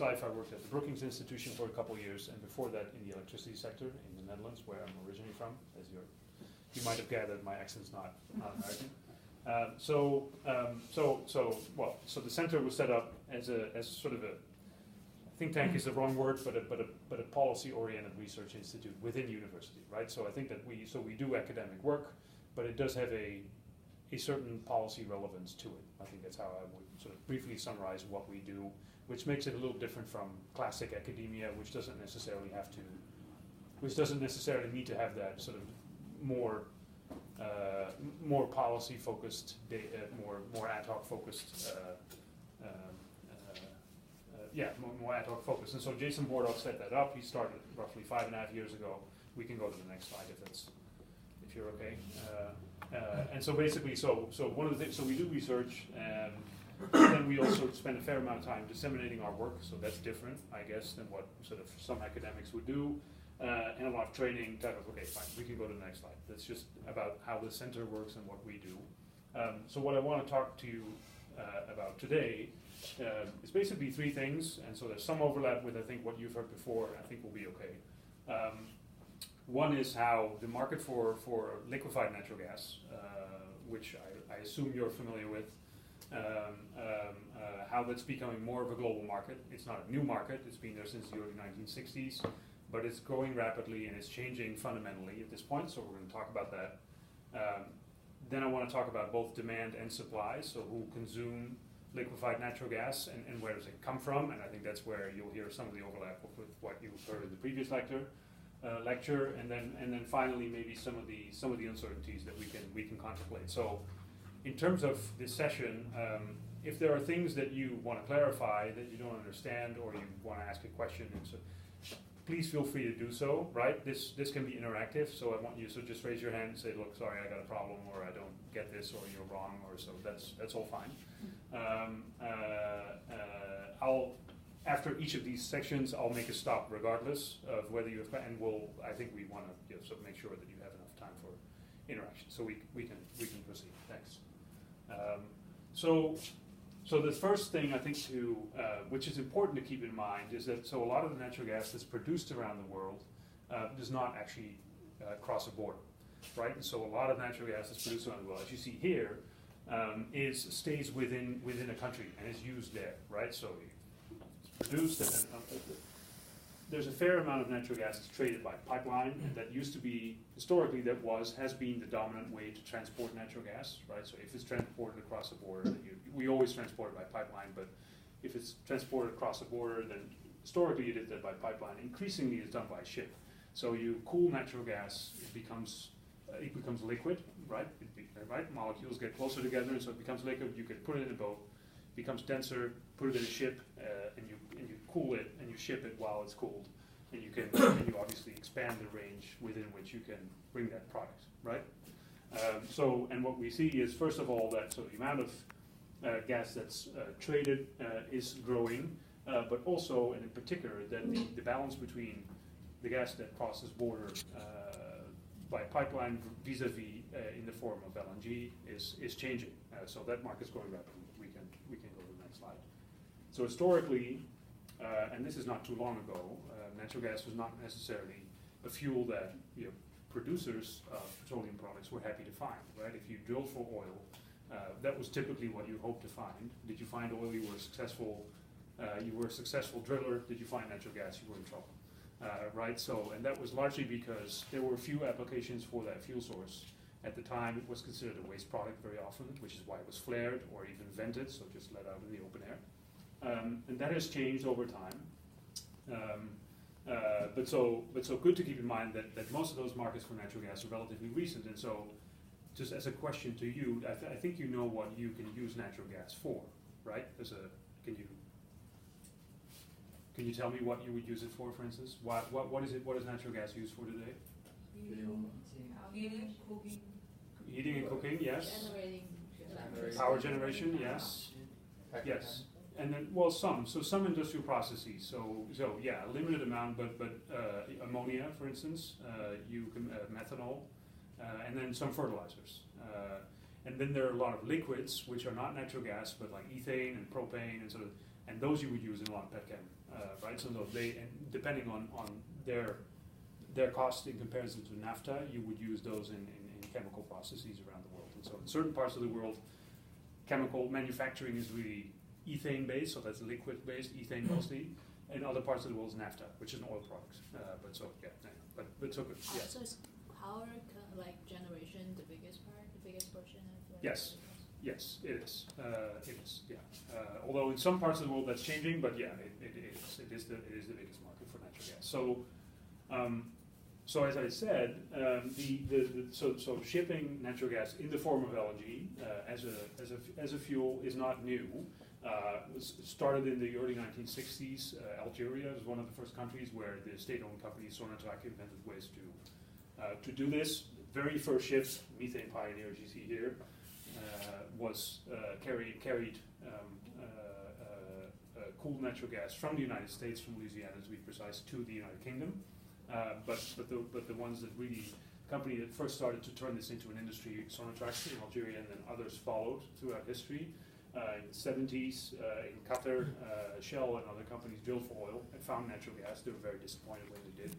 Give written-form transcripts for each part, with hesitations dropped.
life, I worked at the Brookings Institution for a couple of years, and before that in the electricity sector in the Netherlands, where I'm originally from. As you might have gathered, my accent's not American. So the center was set up as sort of a think tank is the wrong word, but a policy-oriented research institute within university, right? So I think that we do academic work, but it does have a certain policy relevance to it. I think that's how I would sort of briefly summarize what we do, which makes it a little different from classic academia, which doesn't necessarily need to have that sort of more policy focused, more ad hoc focused. More ad hoc focus. And so Jason Bordoff set that up. He started roughly 5.5 years ago. We can go to the next slide if you're okay. And so basically, so one of the things, so we do research, and then we also spend a fair amount of time disseminating our work. So that's different, I guess, than what sort of some academics would do. And a lot of training type of, okay, fine, we can go to the next slide. That's just about how the center works and what we do. So what I want to talk to you about today is basically three things, and so there's some overlap with, I think, what you've heard before, I think will be okay. One is how the market for liquefied natural gas, which I assume you're familiar with, how that's becoming more of a global market. It's not a new market, it's been there since the early 1960s, but it's growing rapidly and it's changing fundamentally at this point, so we're going to talk about that. Then I want to talk about both demand and supply, so who consume liquefied natural gas and where does it come from, and I think that's where you'll hear some of the overlap with what you heard in the previous lecture, and then finally maybe some of the uncertainties that we can contemplate. So in terms of this session, if there are things that you want to clarify that you don't understand or you want to ask a question, and so please feel free to do so, right? This can be interactive, so I want you to just raise your hand and say, look, sorry, I got a problem, or I don't get this, or you're wrong, or so that's all fine. After each of these sections, I'll make a stop regardless of whether you have, and I think we want to sort of make sure that you have enough time for interaction, so we can proceed. Thanks. So the first thing I think which is important to keep in mind is that a lot of the natural gas that's produced around the world does not actually cross a border, right? And so a lot of natural gas that's produced around the world, as you see here, stays within a country and is used there, right? So it's produced, and then there's a fair amount of natural gas that's traded by pipeline, and that used to be, historically has been the dominant way to transport natural gas, right? So if it's transported across the border, we always transport it by pipeline, but if it's transported across the border, then historically you did that by pipeline. Increasingly it's done by ship. So you cool natural gas, it becomes liquid, right? Molecules get closer together, and so it becomes liquid. You can put it in a boat, becomes denser, put it in a ship, and you cool it and you ship it while it's cooled, and you obviously expand the range within which you can bring that product, right? And what we see is, first of all, that the amount of gas that's traded is growing, but also, and in particular, that the balance between the gas that crosses border by pipeline vis-a-vis in the form of LNG is changing. So that market's growing rapidly. We can go to the next slide. So historically, and this is not too long ago, natural gas was not necessarily a fuel that producers of petroleum products were happy to find, right? If you drilled for oil, that was typically what you hoped to find. Did you find oil? You were a successful driller. Did you find natural gas? You were in trouble, right? So, and that was largely because there were few applications for that fuel source. At the time, it was considered a waste product very often, which is why it was flared or even vented, so just let out in the open air. And that has changed over time. But so good to keep in mind that most of those markets for natural gas are relatively recent, and so just as a question to you, I think you know what you can use natural gas for, right? Can you tell me what you would use it for instance? What is natural gas used for today? Heating and cooking, yes. Power generation, yes. Yes. And then, well, some industrial processes. So yeah, a limited amount, but ammonia, for instance, you can methanol, and then some fertilizers. And then there are a lot of liquids which are not natural gas, but like ethane and propane, and those you would use in a lot of petchem right? So no, and depending on their cost in comparison to naphtha, you would use those in chemical processes around the world. And so in certain parts of the world, chemical manufacturing is really ethane based, so that's liquid based, ethane mostly. In other parts of the world is naphtha, which is an oil product. But so good. Yeah. So is power generation the biggest part, the biggest portion of Yes. Yes, it is. It is. Yeah. Although in some parts of the world that's changing, but yeah, it is. It is the biggest market for natural gas. So. So as I said, so shipping natural gas in the form of LNG as a fuel is not new. It started in the early 1960s. Algeria was one of the first countries where the state-owned company Sonatrach invented ways to do this. Very first ships, Methane Pioneer, as you see here, was carried cooled natural gas from the United States, from Louisiana to be precise, to the United Kingdom. But the ones that really, the company that first started to turn this into an industry, Sonatrach in Algeria, and then others followed throughout history. In the 70s, in Qatar, Shell and other companies drilled for oil and found natural gas. They were very disappointed when they did.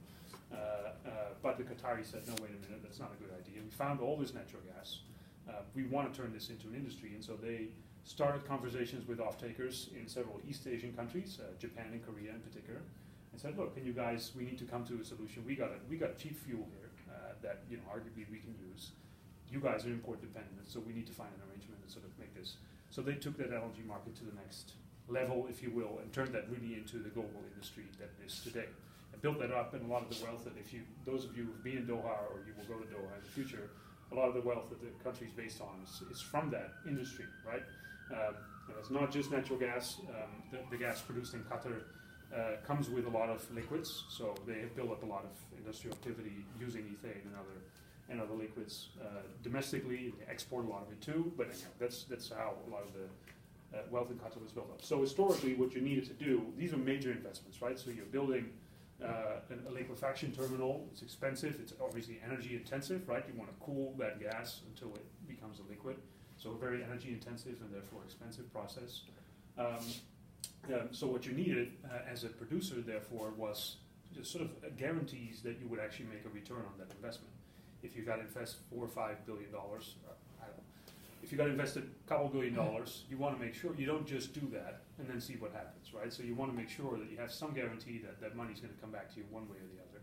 But the Qataris said, no, wait a minute, that's not a good idea. We found all this natural gas. We want to turn this into an industry. And so they started conversations with off-takers in several East Asian countries, Japan and Korea in particular, and said, look, can you guys, we need to come to a solution. We got cheap fuel here that arguably we can use. You guys are import dependent, so we need to find an arrangement and sort of make this. So they took that LNG market to the next level, if you will, and turned that really into the global industry that it is today. And built that up, and a lot of the wealth that those of you who've been in Doha or you will go to Doha in the future, a lot of the wealth that the country is based on is from that industry, right? And it's not just natural gas. The gas produced in Qatar comes with a lot of liquids, so they have built up a lot of industrial activity using ethane and other liquids domestically. They export a lot of it too, but that's how a lot of the wealth in Qatar was built up. So historically, what you needed to do, these are major investments, right? So you're building a liquefaction terminal. It's expensive. It's obviously energy intensive, right? You want to cool that gas until it becomes a liquid. So a very energy intensive and therefore expensive process. So what you needed as a producer, therefore, was just sort of guarantees that you would actually make a return on that investment. If you got to invest $4 or $5 billion, I don't know. If you got to invest a couple $1 billion, you want to make sure you don't just do that and then see what happens, right? So you want to make sure that you have some guarantee that that money's going to come back to you one way or the other.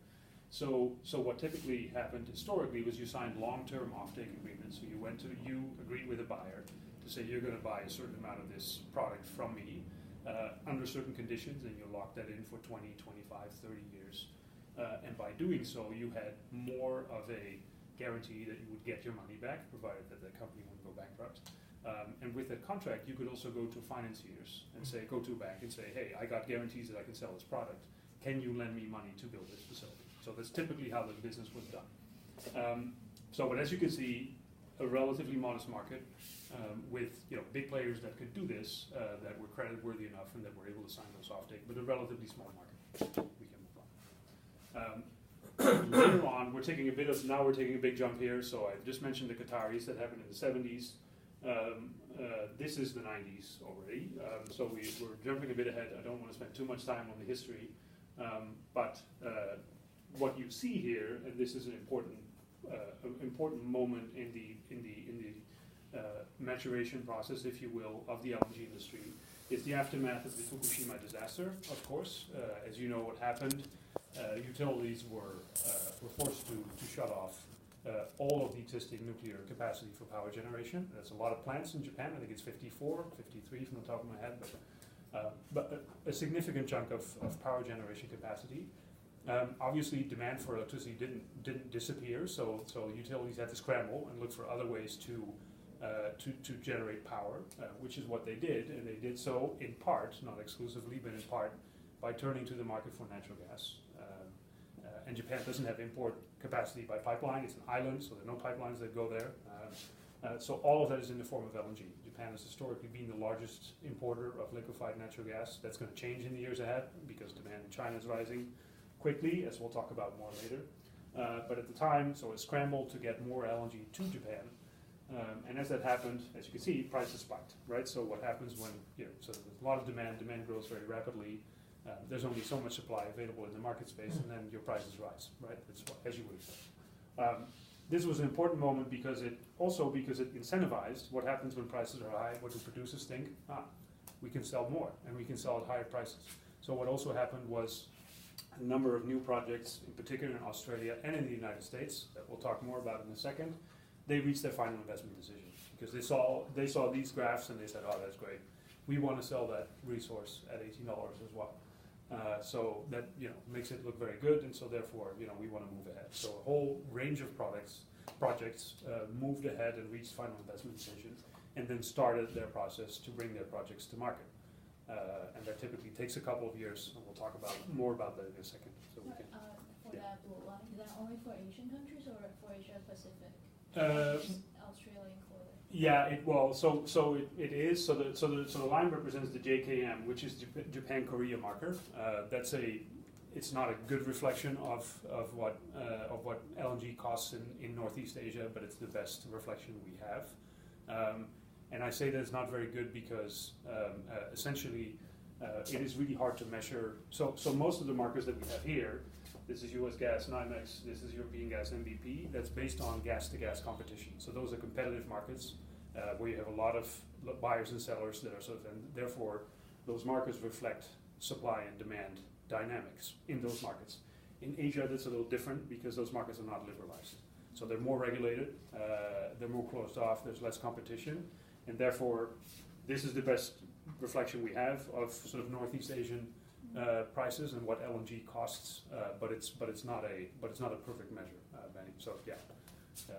So what typically happened historically was you signed long-term offtake agreements. So you agreed with a buyer to say you're going to buy a certain amount of this product from me under certain conditions, and you lock that in for 20, 25, 30 years. And by doing so, you had more of a guarantee that you would get your money back, provided that the company wouldn't go bankrupt. And with that contract, you could also go to financiers and go to a bank and say, hey, I got guarantees that I can sell this product. Can you lend me money to build this facility? So that's typically how the business was done. But as you can see, a relatively modest market with big players that could do this, that were credit worthy enough and that were able to sign those offtake, but a relatively small market. We can move on. Later on, we're taking a big jump here. So I've just mentioned the Qataris that happened in the 70s. This is the 90s already. So we're jumping a bit ahead. I don't want to spend too much time on the history, but what you see here, and this is an important moment in the maturation process, if you will, of the LNG industry, is the aftermath of the Fukushima disaster. Of course, as you know, what happened. Utilities were forced to shut off all of the existing nuclear capacity for power generation. That's a lot of plants in Japan. I think it's 54, 53 from the top of my head, but a significant chunk of power generation capacity. Obviously, demand for electricity didn't disappear, so utilities had to scramble and look for other ways to generate power, which is what they did, and they did so in part, not exclusively, but in part, by turning to the market for natural gas. And Japan doesn't have import capacity by pipeline. It's an island, so there are no pipelines that go there. So all of that is in the form of LNG. Japan has historically been the largest importer of liquefied natural gas. That's going to change in the years ahead because demand in China is rising quickly, as we'll talk about more later. But at the time, so it scrambled to get more LNG to Japan. And as that happened, as you can see, prices spiked, right? So what happens when, so there's a lot of demand grows very rapidly. There's only so much supply available in the market space, and then your prices rise, right? That's what, as you would expect. This was an important moment because it incentivized what happens when prices are high. What do producers think? We can sell more, and we can sell at higher prices. So what also happened was a number of new projects, in particular in Australia and in the United States, that we'll talk more about in a second. They reached their final investment decision because they saw these graphs and they said, "Oh, that's great. We want to sell that resource at $18 as well." So that makes it look very good, and so therefore we want to move ahead. So a whole range of projects moved ahead and reached final investment decision, and then started their process to bring their projects to market. And that typically takes a couple of years, and we'll talk more about that in a second. So we can, for that blue line, is that only for Asian countries or for Asia Pacific? Australia included? Yeah, it is. So the line represents the JKM, which is Japan-Korea marker. It's not a good reflection of what LNG costs in Northeast Asia, but it's the best reflection we have. And I say that it's not very good because essentially it is really hard to measure. So most of the markers that we have here, this is US gas NYMEX, this is European gas NBP, that's based on gas-to-gas competition. So those are competitive markets where you have a lot of buyers and sellers that are and therefore those markers reflect supply and demand dynamics in those markets. In Asia, that's a little different because those markets are not liberalized. So they're more regulated, they're more closed off, there's less competition, and therefore this is the best reflection we have of sort of Northeast Asian prices and what LNG costs, but it's not a perfect measure, Benny. So yeah. Okay.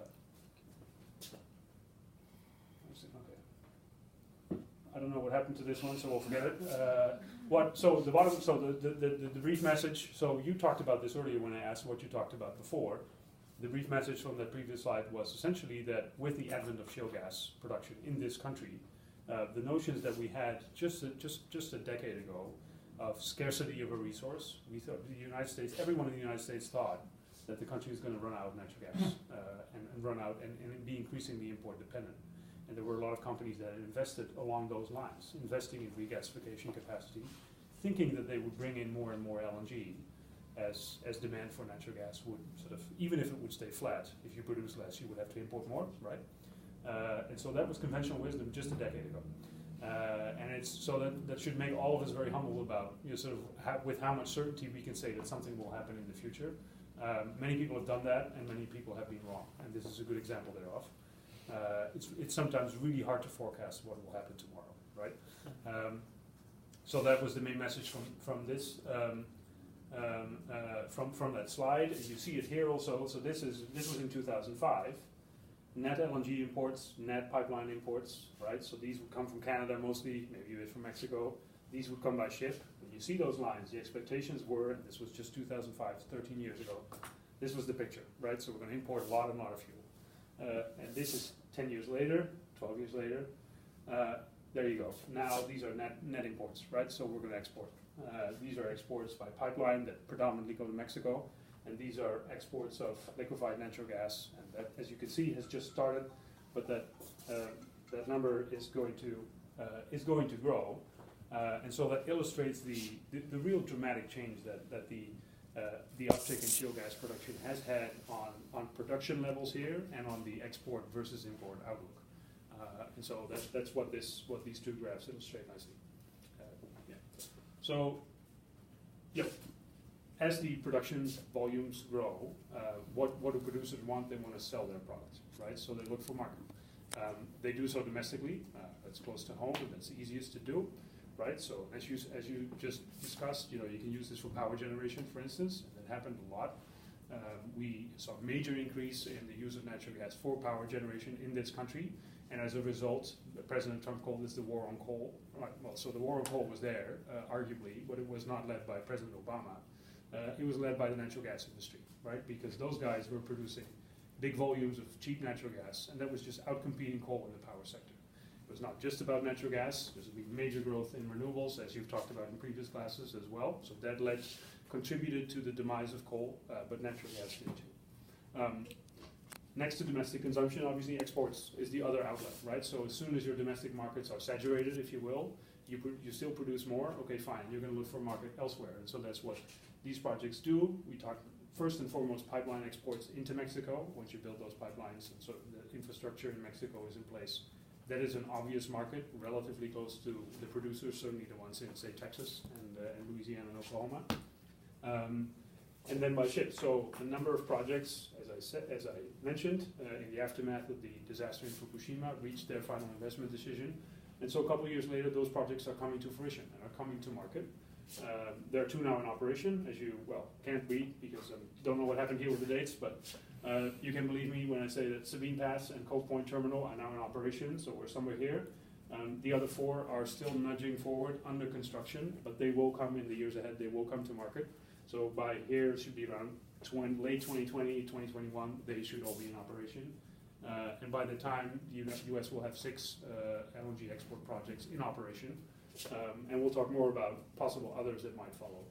I don't know what happened to this one, so we'll forget it. The brief message. So you talked about this earlier when I asked what you talked about before. The brief message from the previous slide was essentially that with the advent of shale gas production in this country, the notions that we had just a decade ago of scarcity of a resource, we thought everyone in the United States thought that the country was going to run out of natural gas and run out and be increasingly import dependent. And there were a lot of companies that had invested along those lines, investing in regasification capacity, thinking that they would bring in more and more LNG as demand for natural gas would sort of, even if it would stay flat, if you produce less, you would have to import more, right? And so that was conventional wisdom just a decade ago. And it's so that should make all of us very humble about with how much certainty we can say that something will happen in the future. Many people have done that, and many people have been wrong, and this is a good example thereof. It's sometimes really hard to forecast what will happen tomorrow, right? So that was the main message from this. From that slide, you see it here also. So this was in 2005. Net LNG imports, net pipeline imports, right? So these would come from Canada mostly, maybe a bit from Mexico. These would come by ship. When you see those lines, the expectations were, and this was just 2005, 13 years ago, this was the picture, right? So we're going to import a lot of fuel. And this is 10 years later, 12 years later. There you go. Now these are net imports, right? So we're going to export. These are exports by pipeline that predominantly go to Mexico, and these are exports of liquefied natural gas, and that, as you can see, has just started, but that number is going to grow, and so that illustrates the real dramatic change that the uptick in shale gas production has had on production levels here and on the export versus import outlook, and so that's what these two graphs illustrate nicely. So, yep. As the production volumes grow, what do producers want? They want to sell their products, right? So they look for market. They do so domestically. That's close to home, and that's the easiest to do, right? So as you just discussed, you can use this for power generation, for instance, and that happened a lot. We saw a major increase in the use of natural gas for power generation in this country, and as a result, President Trump called this the war on coal. Right? Well, so the war on coal was there, arguably, but it was not led by President Obama. It was led by the natural gas industry, right? Because those guys were producing big volumes of cheap natural gas, and that was just outcompeting coal in the power sector. It was not just about natural gas. There's been major growth in renewables, as you've talked about in previous classes as well. So that contributed to the demise of coal, but natural gas did too. Next to domestic consumption, obviously exports is the other outlet, right? So as soon as your domestic markets are saturated, if you will, you still produce more, okay, fine, you're going to look for a market elsewhere. And so that's what these projects do. We talk first and foremost pipeline exports into Mexico. Once you build those pipelines and sort of the infrastructure in Mexico is in place, that is an obvious market, relatively close to the producers, certainly the ones in, say, Texas and Louisiana and Oklahoma. And then by ship. So a number of projects, as I mentioned, in the aftermath of the disaster in Fukushima, reached their final investment decision. And so a couple of years later, those projects are coming to fruition and are coming to market. There are 2 now in operation, as you, well, can't read because I don't know what happened here with the dates, but you can believe me when I say that Sabine Pass and Cove Point Terminal are now in operation, so we're somewhere here. The other 4 are still nudging forward under construction, but they will come in the years ahead, they will come to market. So by here, it should be around late 2020, 2021, they should all be in operation. And by the time the US will have 6 LNG export projects in operation. And we'll talk more about possible others that might follow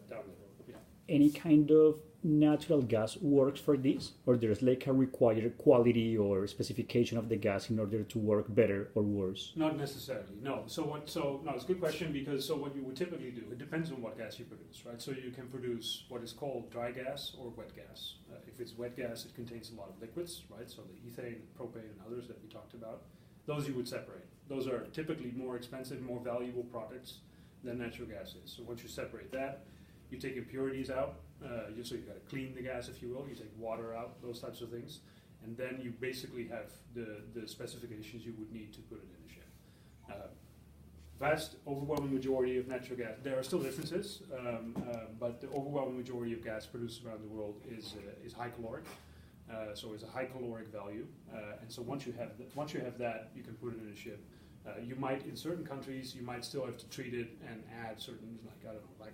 down the road. Yeah. Any kind of natural gas works for this? Or there's like a required quality or specification of the gas in order to work better or worse? Not necessarily, no. It's a good question because what you would typically do, it depends on what gas you produce, right? So you can produce what is called dry gas or wet gas. If it's wet gas, it contains a lot of liquids, right? So the ethane, propane, and others that we talked about, those you would separate. Those are typically more expensive, more valuable products than natural gas is. So once you separate that, you take impurities out, so you've got to clean the gas, if you will. You take water out, those types of things. And then you basically have the specifications you would need to put it in a ship. Vast, overwhelming majority of natural gas, there are still differences, but the overwhelming majority of gas produced around the world is high caloric. So it's a high caloric value. And so once you have that, you can put it in a ship. You might, in certain countries, you might still have to treat it and add certain,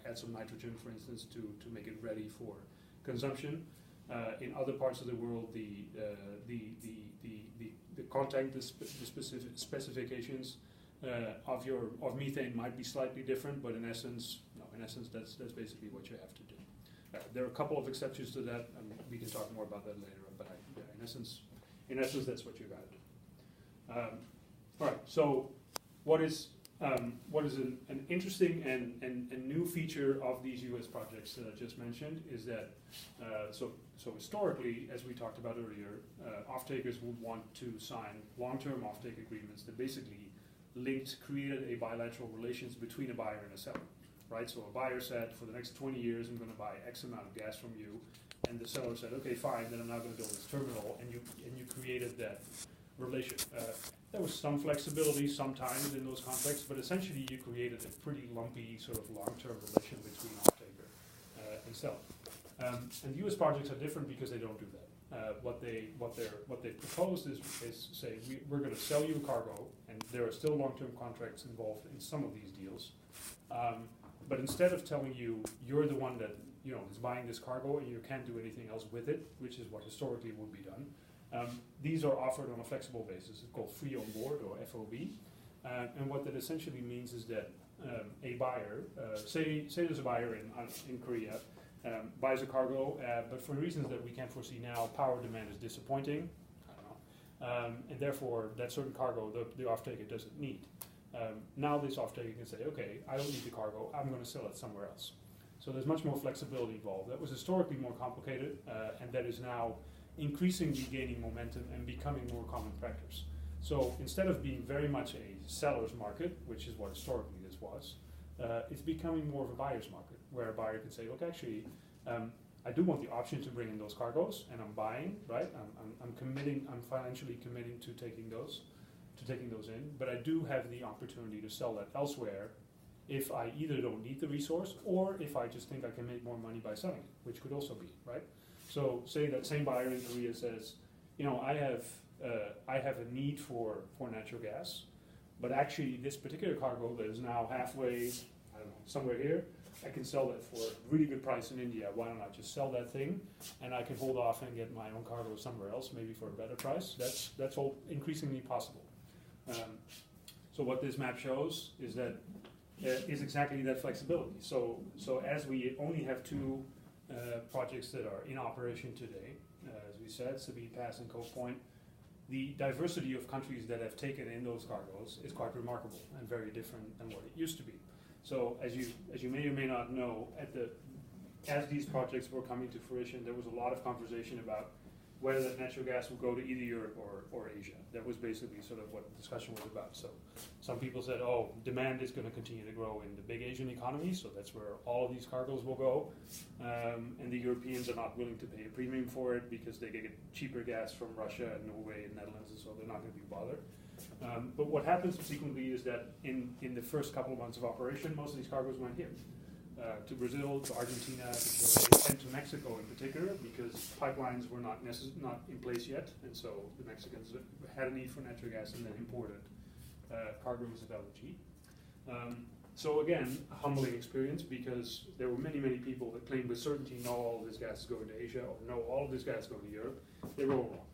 add some nitrogen, for instance, to make it ready for consumption. In other parts of the world, the content, the specific specifications of methane might be slightly different, but in essence, that's basically what you have to do. There are a couple of exceptions to that, and we can talk more about that later. But in essence, that's what you got to do. All right. So, what is an interesting and new feature of these U.S. projects that I just mentioned is that so historically, as we talked about earlier, off-takers would want to sign long-term off-take agreements that basically created a bilateral relations between a buyer and a seller. Right, so a buyer said, for the next 20 years, I'm going to buy X amount of gas from you, and the seller said, okay, fine, then I'm now going to build this terminal, and you created that relation. There was some flexibility sometimes in those contexts, but essentially you created a pretty lumpy sort of long-term relation between off-taker and seller. And the U.S. projects are different because they don't do that. What they proposed is say we're going to sell you a cargo, and there are still long-term contracts involved in some of these deals. But instead of telling you you're the one that is buying this cargo and you can't do anything else with it, which is what historically would be done, these are offered on a flexible basis. It's called free on board or FOB, and what that essentially means is that a buyer, say there's a buyer in Korea, buys a cargo, but for reasons that we can't foresee now, power demand is disappointing. I don't know, and therefore that certain cargo the off-taker doesn't need. Now this off-taker can say, okay, I don't need the cargo, I'm going to sell it somewhere else. So there's much more flexibility involved. That was historically more complicated, and that is now increasingly gaining momentum and becoming more common practice. So instead of being very much a seller's market, which is what historically this was, it's becoming more of a buyer's market, where a buyer can say, look, actually, I do want the option to bring in those cargoes, and I'm buying, right? I'm financially committing to taking those in, but I do have the opportunity to sell that elsewhere if I either don't need the resource or if I just think I can make more money by selling it, which could also be, right? So say that same buyer in Korea says, I have a need for natural gas, but actually this particular cargo that is now halfway, I don't know, somewhere here, I can sell that for a really good price in India. Why don't I just sell that thing, and I can hold off and get my own cargo somewhere else, maybe for a better price. That's all increasingly possible. So what this map shows is that is exactly that flexibility. So as we only have 2 projects that are in operation today, as we said, Sabine Pass and Cove Point, the diversity of countries that have taken in those cargoes is quite remarkable and very different than what it used to be. So as you may or may not know, as these projects were coming to fruition, there was a lot of conversation about whether that natural gas would go to either Europe or Asia. That was basically sort of what the discussion was about. So some people said, oh, demand is going to continue to grow in the big Asian economies, so that's where all of these cargoes will go. And the Europeans are not willing to pay a premium for it because they get cheaper gas from Russia and Norway and Netherlands, and so they're not going to be bothered. But what happens subsequently is that in the first couple of months of operation, most of these cargoes went here. To Brazil, to Argentina, to Chile, and to Mexico in particular, because pipelines were not in place yet, and so the Mexicans had a need for natural gas and then imported cargoes of LNG. So again, a humbling experience, because there were many, many people that claimed with certainty, no, all of this gas is going to Asia, or no, all of this gas is going to Europe. They were all wrong,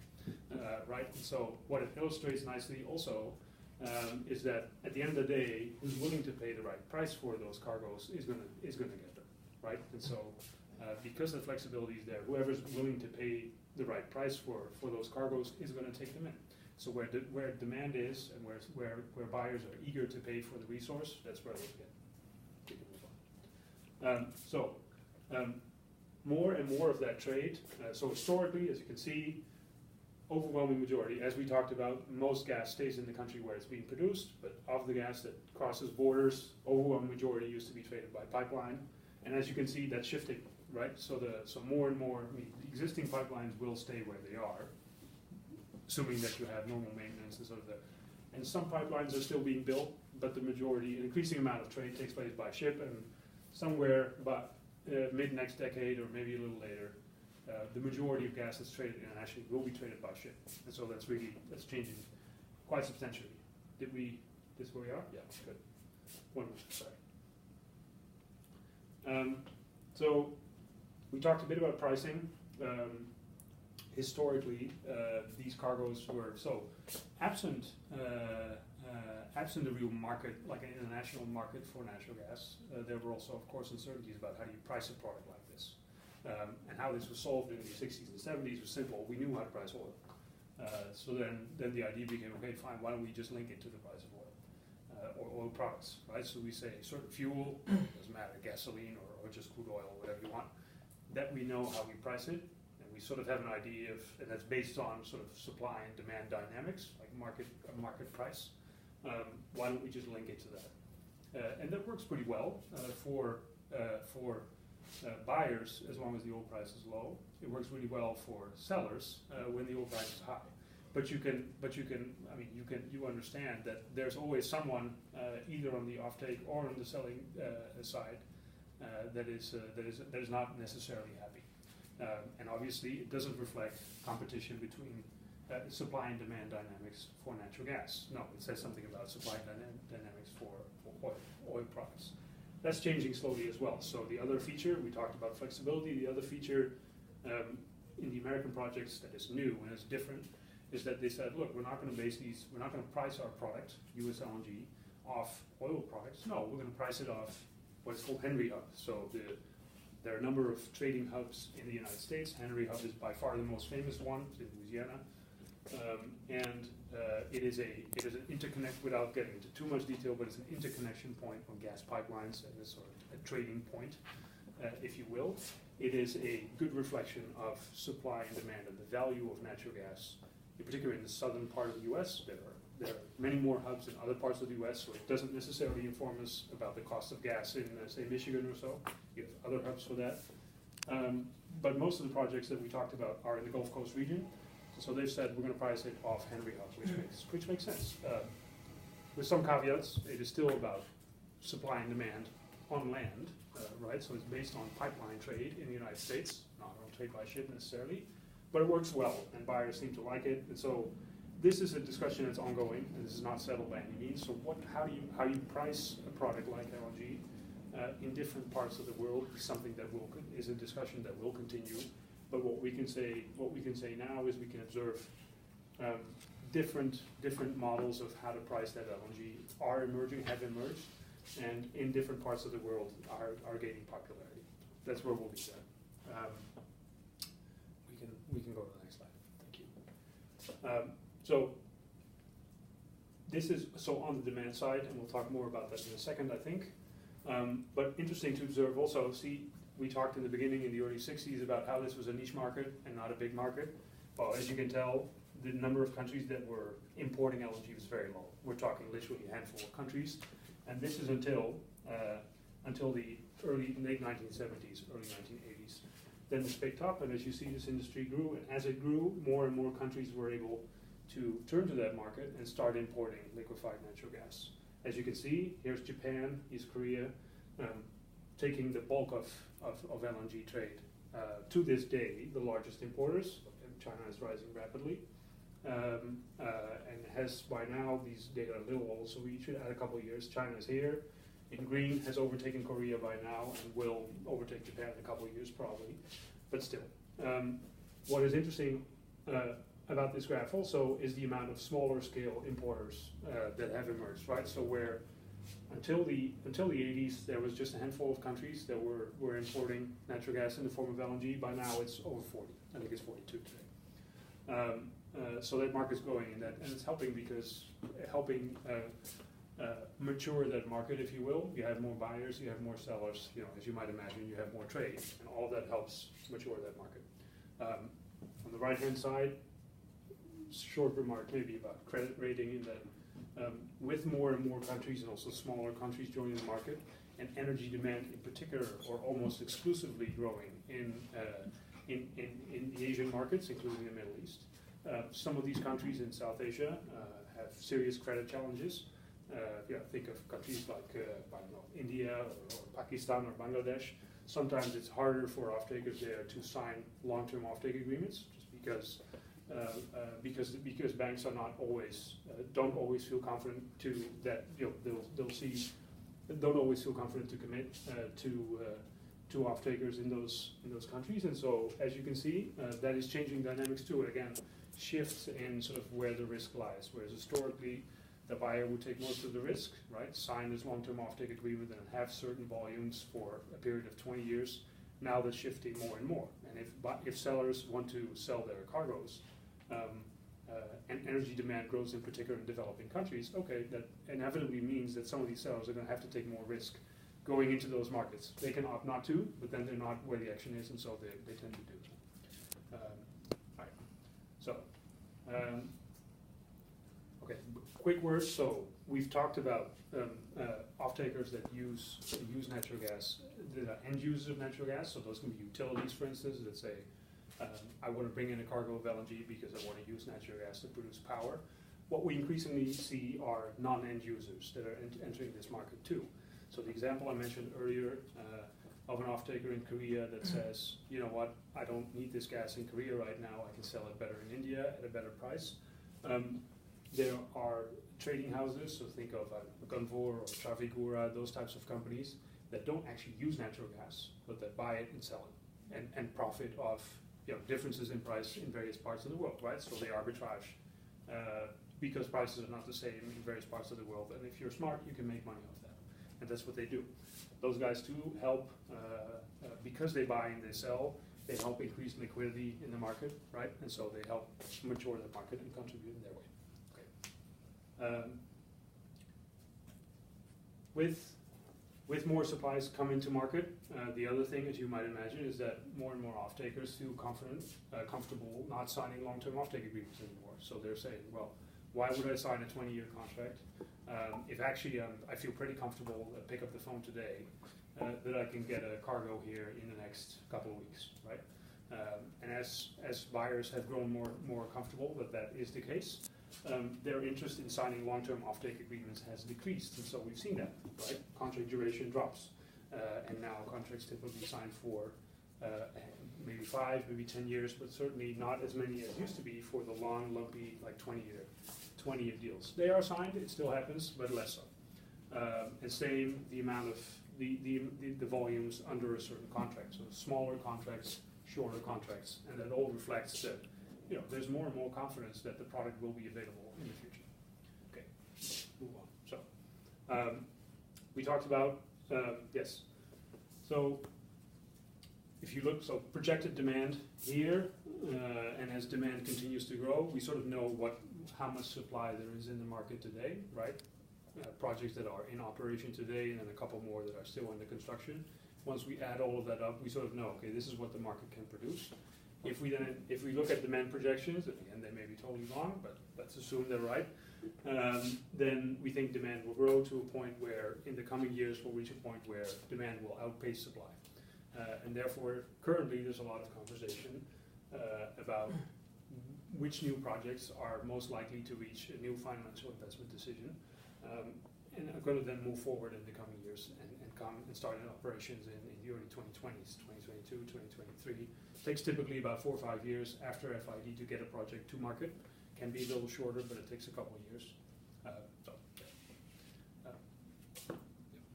right? And so what it illustrates nicely also is that at the end of the day, who's willing to pay the right price for those cargoes is gonna get them, right? And so because the flexibility is there, whoever's willing to pay the right price for those cargoes is going to take them in. So where demand is and where buyers are eager to pay for the resource, that's where they get. More and more of that trade. So historically, as you can see, overwhelming majority, as we talked about, most gas stays in the country where it's being produced, but of the gas that crosses borders, overwhelming majority used to be traded by pipeline. And as you can see, that's shifting, right? So more and more, I mean, the existing pipelines will stay where they are, assuming that you have normal maintenance and sort of and some pipelines are still being built, but the majority, an increasing amount of trade takes place by ship, and somewhere about mid next decade or maybe a little later, the majority of gas that's traded internationally will be traded by ship, and so that's changing quite substantially. This where we are? Yeah, good. One more, sorry. So we talked a bit about pricing. Historically, these cargoes were absent a real market, like an international market for natural gas. There were also, of course, uncertainties about how do you price a product like this. And how this was solved in the 60s and 70s was simple. We knew how to price oil. So then the idea became, okay, fine, why don't we just link it to the price of oil or oil products, right? So we say a certain fuel, doesn't matter, gasoline or just crude oil, whatever you want, that we know how we price it, and we sort of have an idea of, and that's based on sort of supply and demand dynamics, like market price. Why don't we just link it to that? And that works pretty well for buyers, as long as the oil price is low. It works really well for sellers when the oil price is high. But you understand that there's always someone either on the offtake or on the selling side that is not necessarily happy. And obviously, it doesn't reflect competition between supply and demand dynamics for natural gas. No, it says something about supply dynamics for oil products. That's changing slowly as well. So the other feature, we talked about flexibility, the other feature in the American projects that is new and is different is that they said, look, we're not going to price our product, US LNG, off oil products. No, we're going to price it off what's called Henry Hub. So there are a number of trading hubs in the United States. Henry Hub is by far the most famous one. It's in Louisiana. It is an interconnect, without getting into too much detail, but it's an interconnection point on gas pipelines and it's sort of a trading point, if you will. It is a good reflection of supply and demand and the value of natural gas, in particular in the southern part of the U.S. There are many more hubs in other parts of the U.S., so it doesn't necessarily inform us about the cost of gas in, say, Michigan or so. You have other hubs for that. But most of the projects that we talked about are in the Gulf Coast region. So they've said we're going to price it off Henry Hub, which makes sense. With some caveats, it is still about supply and demand on land, right? So it's based on pipeline trade in the United States, not on trade by ship necessarily, but it works well, and buyers seem to like it. And so this is a discussion that's ongoing, and this is not settled by any means. So how you price a product like LNG in different parts of the world is something that is a discussion that will continue. But what we can say now is we can observe different models of how to price that LNG have emerged, and in different parts of the world are gaining popularity. That's where we'll be at. We can go to the next slide. Thank you. So this is so on the demand side, and we'll talk more about that in a second, I think. But interesting to observe also, see, we talked in the beginning in the early 60s about how this was a niche market and not a big market. Well, as you can tell, the number of countries that were importing LNG was very low. We're talking literally a handful of countries. And this is until the late 1970s, early 1980s. Then this picked up, and as you see, this industry grew. And as it grew, more and more countries were able to turn to that market and start importing liquefied natural gas. As you can see, here's Japan, East Korea, taking the bulk of LNG trade. To this day, the largest importers, and China is rising rapidly, and has by now, these data are a little old, so we should add a couple of years. China is here, in green, has overtaken Korea by now, and will overtake Japan in a couple of years probably, but still. What is interesting about this graph also is the amount of smaller scale importers that have emerged, right? So where until the 80s, there was just a handful of countries that were importing natural gas in the form of LNG. By now, it's over 40. I think it's 42 today. So that market's growing, and it's helping because mature that market, if you will. You have more buyers, you have more sellers. You know, as you might imagine, you have more trade, and all of that helps mature that market. On the right-hand side, short remark maybe about credit rating in that. With more and more countries and also smaller countries joining the market, and energy demand in particular, or almost exclusively growing in the Asian markets, including the Middle East. Some of these countries in South Asia have serious credit challenges. Think of countries like I don't know, India or Pakistan or Bangladesh. Sometimes it's harder for off-takers there to sign long-term off-take agreements, just because banks are not always don't always feel confident to that don't always feel confident to commit to off-takers in those countries, and so as you can see, that is changing dynamics too. Again, shifts in sort of where the risk lies. Whereas historically, the buyer would take most of the risk, right? Sign this long-term off-take agreement and have certain volumes for a period of 20 years. Now that's shifting more and more. And if sellers want to sell their cargoes, and energy demand grows in particular in developing countries, okay, that inevitably means that some of these sellers are going to have to take more risk going into those markets. They can opt not to, but then they're not where the action is, and so they tend to do it. All right. So, okay, quick words. So we've talked about off-takers that use natural gas, that are end users of natural gas. So those can be utilities, for instance, that say, I want to bring in a cargo of LNG because I want to use natural gas to produce power. What we increasingly see are non-end users that are entering this market too. So the example I mentioned earlier of an off-taker in Korea that says, you know what, I don't need this gas in Korea right now, I can sell it better in India at a better price. There are trading houses, so think of Gunvor or Trafigura, those types of companies that don't actually use natural gas, but that buy it and sell it and profit off differences in price in various parts of the world, right? So they arbitrage because prices are not the same in various parts of the world, and if you're smart, you can make money off that, and that's what they do. Those guys too help, because they buy and they sell, they help increase liquidity in the market, right? And so they help mature the market and contribute in their way. Okay. With more supplies coming to market, the other thing, as you might imagine, is that more and more off-takers feel comfortable not signing long-term off-take agreements anymore. So they're saying, well, why would I sign a 20-year contract if actually I feel pretty comfortable, pick up the phone today, that I can get a cargo here in the next couple of weeks, right? And as buyers have grown more comfortable that is the case, their interest in signing long-term off-take agreements has decreased, and so we've seen that, right? Contract duration drops, and now contracts typically sign for maybe 5, maybe 10 years, but certainly not as many as used to be for the long, lumpy, like 20-year deals. They are signed, it still happens, but less so. And same, the amount of the volumes under a certain contract, so smaller contracts, shorter contracts, and that all reflects that there's more and more confidence that the product will be available in the future. Okay, move on. So we talked about yes. So if you look, so projected demand here, and as demand continues to grow, we sort of know how much supply there is in the market today, right? Projects that are in operation today, and then a couple more that are still under construction. Once we add all of that up, we sort of know, okay, this is what the market can produce. If we look at demand projections, and again, they may be totally wrong, but let's assume they're right, then we think demand will grow to a point where, in the coming years, we'll reach a point where demand will outpace supply. And therefore, currently, there's a lot of conversation about which new projects are most likely to reach a new financial investment decision, and are going to then move forward in the coming years and come and start in operations in the early 2020s, 2022, 2023. It takes typically about 4 or 5 years after FID to get a project to market. Can be a little shorter, but it takes a couple of years.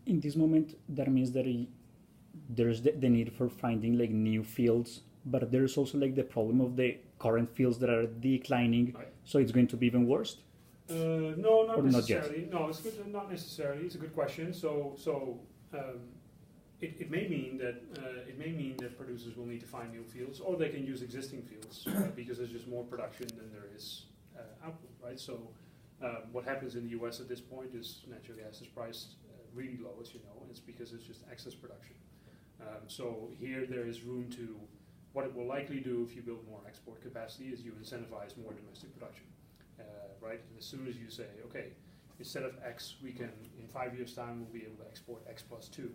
In this moment, that means that there's the need for finding like new fields, but there's also like the problem of the current fields that are declining, right. So it's going to be even worse? No, not necessarily. No, it's good. Not necessarily. It's a good question. It may mean that producers will need to find new fields, or they can use existing fields because there's just more production than there is output, right? So what happens in the U.S. at this point is natural gas is priced really low, as you know, and it's because it's just excess production. So here there is room to. What it will likely do if you build more export capacity is you incentivize more domestic production, right? And as soon as you say, okay, instead of X, we can, in 5 years' time, we'll be able to export X plus 2,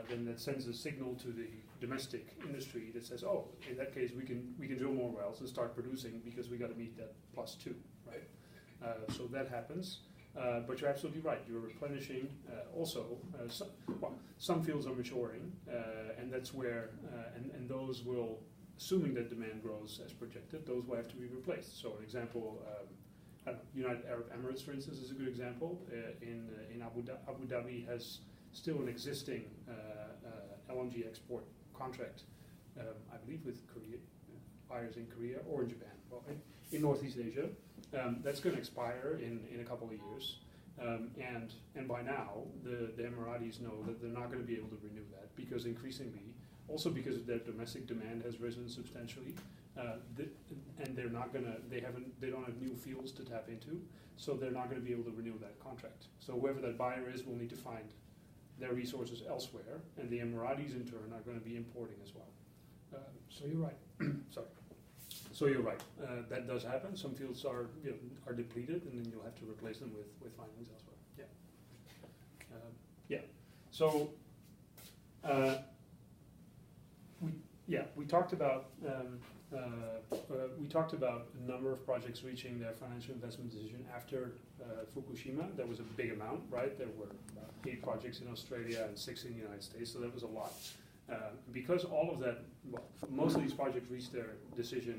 then that sends a signal to the domestic industry that says, oh, in that case, we can drill more wells and start producing because we got to meet that plus 2, right? So that happens. But you're absolutely right. You're replenishing some fields are maturing, and that's where, and those will, assuming that demand grows as projected, those will have to be replaced. So an example, United Arab Emirates, for instance, is a good example. In Abu Dhabi has still an existing LNG export contract, I believe with Korea, buyers in Korea or in Japan, well, in Northeast Asia. That's going to expire in a couple of years, and by now the Emiratis know that they're not going to be able to renew that because increasingly, also because their domestic demand has risen substantially, and they're not going to, they don't have new fields to tap into, so they're not going to be able to renew that contract. So whoever that buyer is will need to find their resources elsewhere, and the Emiratis in turn are going to be importing as well. So you're right. Sorry. So you're right. That does happen. Some fields are depleted, and then you'll have to replace them with findings elsewhere. Yeah. So we talked about a number of projects reaching their financial investment decision after Fukushima. That was a big amount, right? There were about 8 projects in Australia and 6 in the United States, so that was a lot. Because all of that, well, most of these projects reached their decision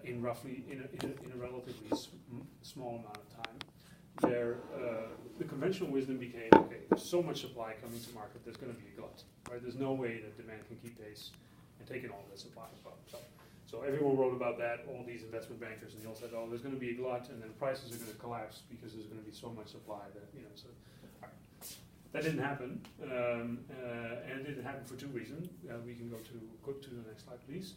in a relatively small amount of time. The conventional wisdom became, okay, there's so much supply coming to market, there's going to be a glut, right? There's no way that demand can keep pace and take in all that supply as well. So everyone wrote about that, all these investment bankers, and they all said, oh, there's going to be a glut, and then prices are going to collapse because there's going to be so much supply that, so. All right. That didn't happen, and it didn't happen for 2 reasons. We can go to the next slide, please.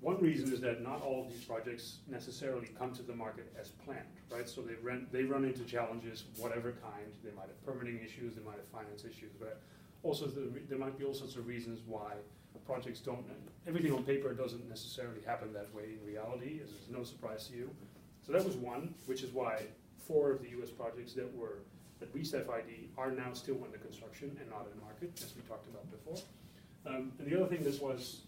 One reason is that not all of these projects necessarily come to the market as planned, right? So they run into challenges, whatever kind. They might have permitting issues, they might have finance issues, but also there might be all sorts of reasons why projects don't. Everything on paper doesn't necessarily happen that way in reality. It's no surprise to you. So that was one, which is why 4 of the U.S. projects that reached FID are now still under construction and not in the market, as we talked about before. And the other thing that was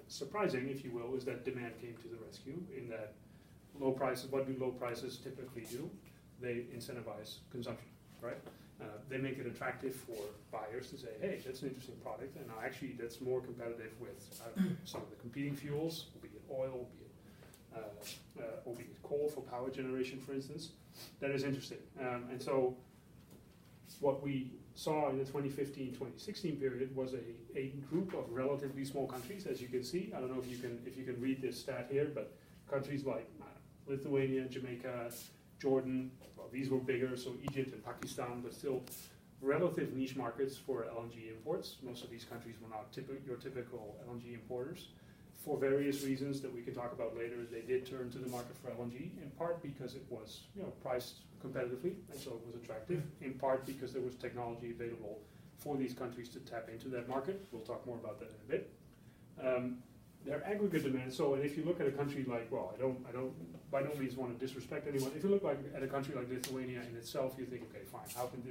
surprising, if you will, is that demand came to the rescue in that low prices, what do low prices typically do? They incentivize consumption, right? They make it attractive for buyers to say, hey, that's an interesting product, and actually that's more competitive with some of the competing fuels, be it oil, be it coal for power generation, for instance. That is interesting. And so what we saw in the 2015-2016 period was a group of relatively small countries, as you can see. I don't know if you can read this stat here, but countries like Lithuania, Jamaica, Jordan, well, these were bigger, so Egypt and Pakistan, but still relative niche markets for LNG imports. Most of these countries were not your typical LNG importers. For various reasons that we can talk about later, they did turn to the market for LNG, in part because it was priced competitively, and so it was attractive, in part because there was technology available for these countries to tap into that market. We'll talk more about that in a bit. Their aggregate demand, so and if you look at a country like, well, I don't by no means want to disrespect anyone. If you look at a country like Lithuania in itself, you think, okay, fine, how can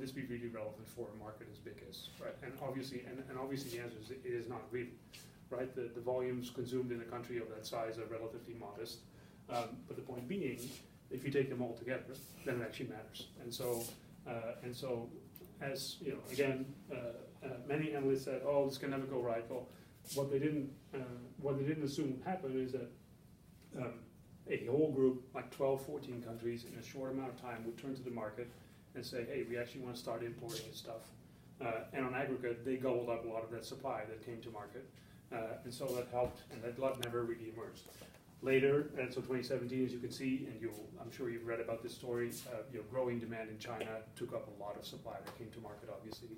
this be really relevant for a market as big as, right? And obviously the answer is it is not really. Right, the volumes consumed in a country of that size are relatively modest, but the point being, if you take them all together, then it actually matters. And so, as again, many analysts said, "Oh, this can never go right." Well, what they didn't assume would happen is that a whole group, like 12, 14 countries, in a short amount of time, would turn to the market and say, "Hey, we actually want to start importing this stuff." And on aggregate, they gobbled up a lot of that supply that came to market. And so that helped, and that glut never really emerged. Later, and so 2017, as you can see, and I'm sure you've read about this story, growing demand in China took up a lot of supply that came to market, obviously.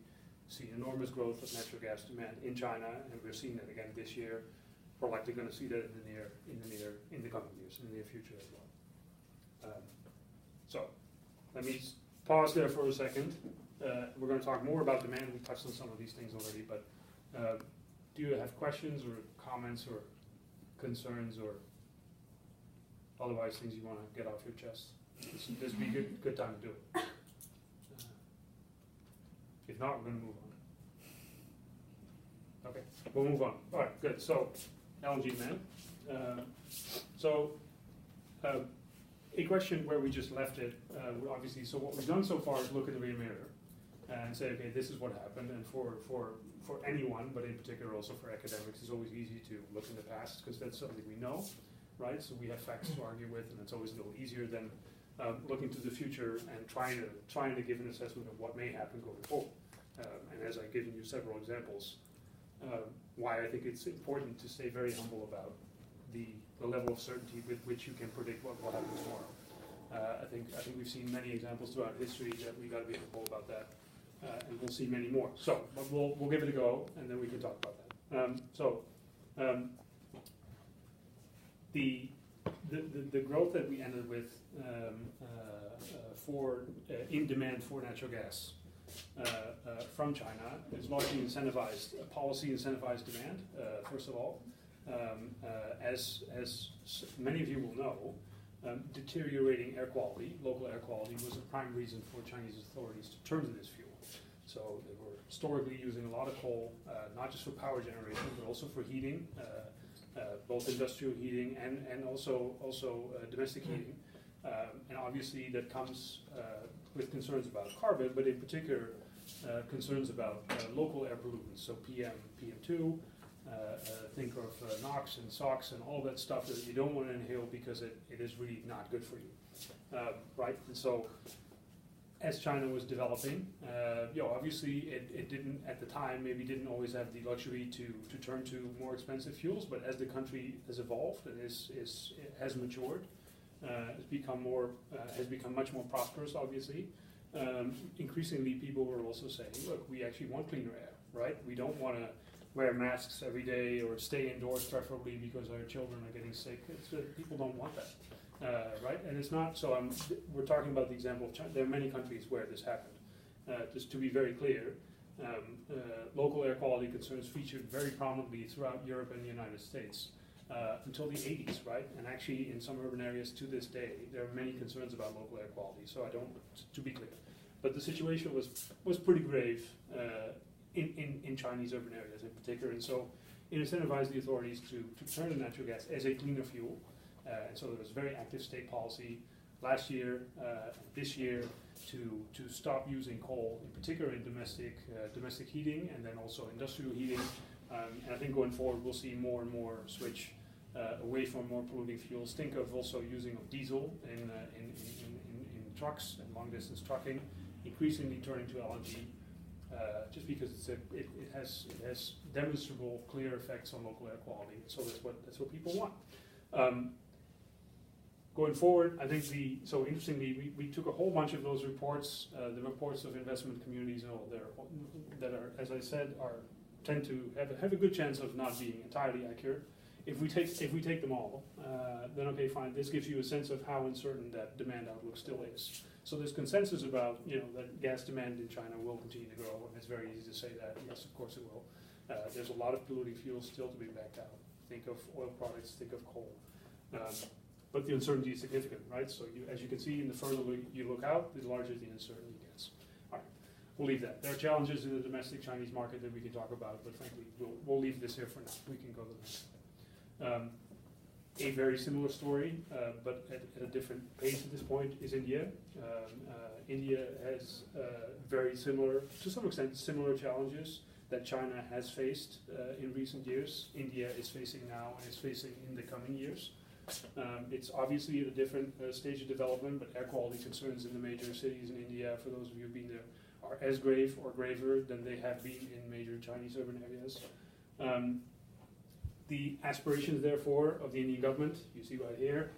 See enormous growth of natural gas demand in China, and we're seeing that again this year. We're likely going to see that in the coming years, in the near future as well. So, let me pause there for a second. We're going to talk more about demand. We touched on some of these things already, but do you have questions or comments or concerns or otherwise things you want to get off your chest? This would be a good time to do it. If not, we're going to move on. Okay, we'll move on. All right, good. So, LNG demand. A question where we just left it, obviously, so what we've done so far is look in the rear mirror and say, okay, this is what happened, and for anyone, but in particular also for academics, it's always easy to look in the past because that's something we know, right? So we have facts to argue with, and it's always a little easier than looking to the future and trying to give an assessment of what may happen going forward. And as I've given you several examples, why I think it's important to stay very humble about the level of certainty with which you can predict what will happen tomorrow. I think we've seen many examples throughout history that we got to be humble about that. And we'll see many more. So, but we'll give it a go, and then we can talk about that. The growth that we ended with in demand for natural gas from China is largely incentivized, policy incentivized demand. First of all, as many of you will know, deteriorating air quality, local air quality, was a prime reason for Chinese authorities to turn to this fuel. So they were historically using a lot of coal, not just for power generation, but also for heating, both industrial heating and also domestic heating. And obviously that comes with concerns about carbon, but in particular concerns about local air pollutants, so PM, PM2, think of NOx and SOx and all that stuff that you don't want to inhale because it is really not good for you, right? And so as China was developing, obviously it didn't, at the time, maybe didn't always have the luxury to turn to more expensive fuels, but as the country has evolved and has matured, has become much more prosperous, obviously. Increasingly, people were also saying, look, we actually want cleaner air, right? We don't want to wear masks every day or stay indoors preferably because our children are getting sick. People don't want that. Right, and it's not so. We're talking about the example of China. There are many countries where this happened. Just to be very clear, local air quality concerns featured very prominently throughout Europe and the United States until the 80s, right? And actually, in some urban areas to this day, there are many concerns about local air quality. So to be clear, but the situation was pretty grave in Chinese urban areas in particular, and so it incentivized the authorities to turn to natural gas as a cleaner fuel. And so there was very active state policy last year, this year, to stop using coal, in particular in domestic heating, and then also industrial heating. And I think going forward, we'll see more and more switch away from more polluting fuels. Think of also using of diesel in trucks and long distance trucking, increasingly turning to LNG, just because it has demonstrable, clear effects on local air quality. So that's what people want. going forward, I think so interestingly, we took a whole bunch of those reports, the reports of investment communities and all there, that are, as I said, tend to have a good chance of not being entirely accurate. If we take them all, then okay, fine. This gives you a sense of how uncertain that demand outlook still is. So there's consensus about that gas demand in China will continue to grow, and it's very easy to say that. Yes, of course it will. There's a lot of polluting fuels still to be backed out. Think of oil products. Think of coal. But the uncertainty is significant, right? So as you can see, the further you look out, the larger the uncertainty gets. All right, we'll leave that. There are challenges in the domestic Chinese market that we can talk about, but frankly, we'll leave this here for now. We can go to the next slide. A very similar story, but at a different pace at this point, is India. India has very similar, to some extent, similar challenges that China has faced in recent years. India is facing now and is facing in the coming years. It's obviously at a different stage of development, but air quality concerns in the major cities in India, for those of you who've been there, are as grave or graver than they have been in major Chinese urban areas. The aspirations, therefore, of the Indian government, you see right here,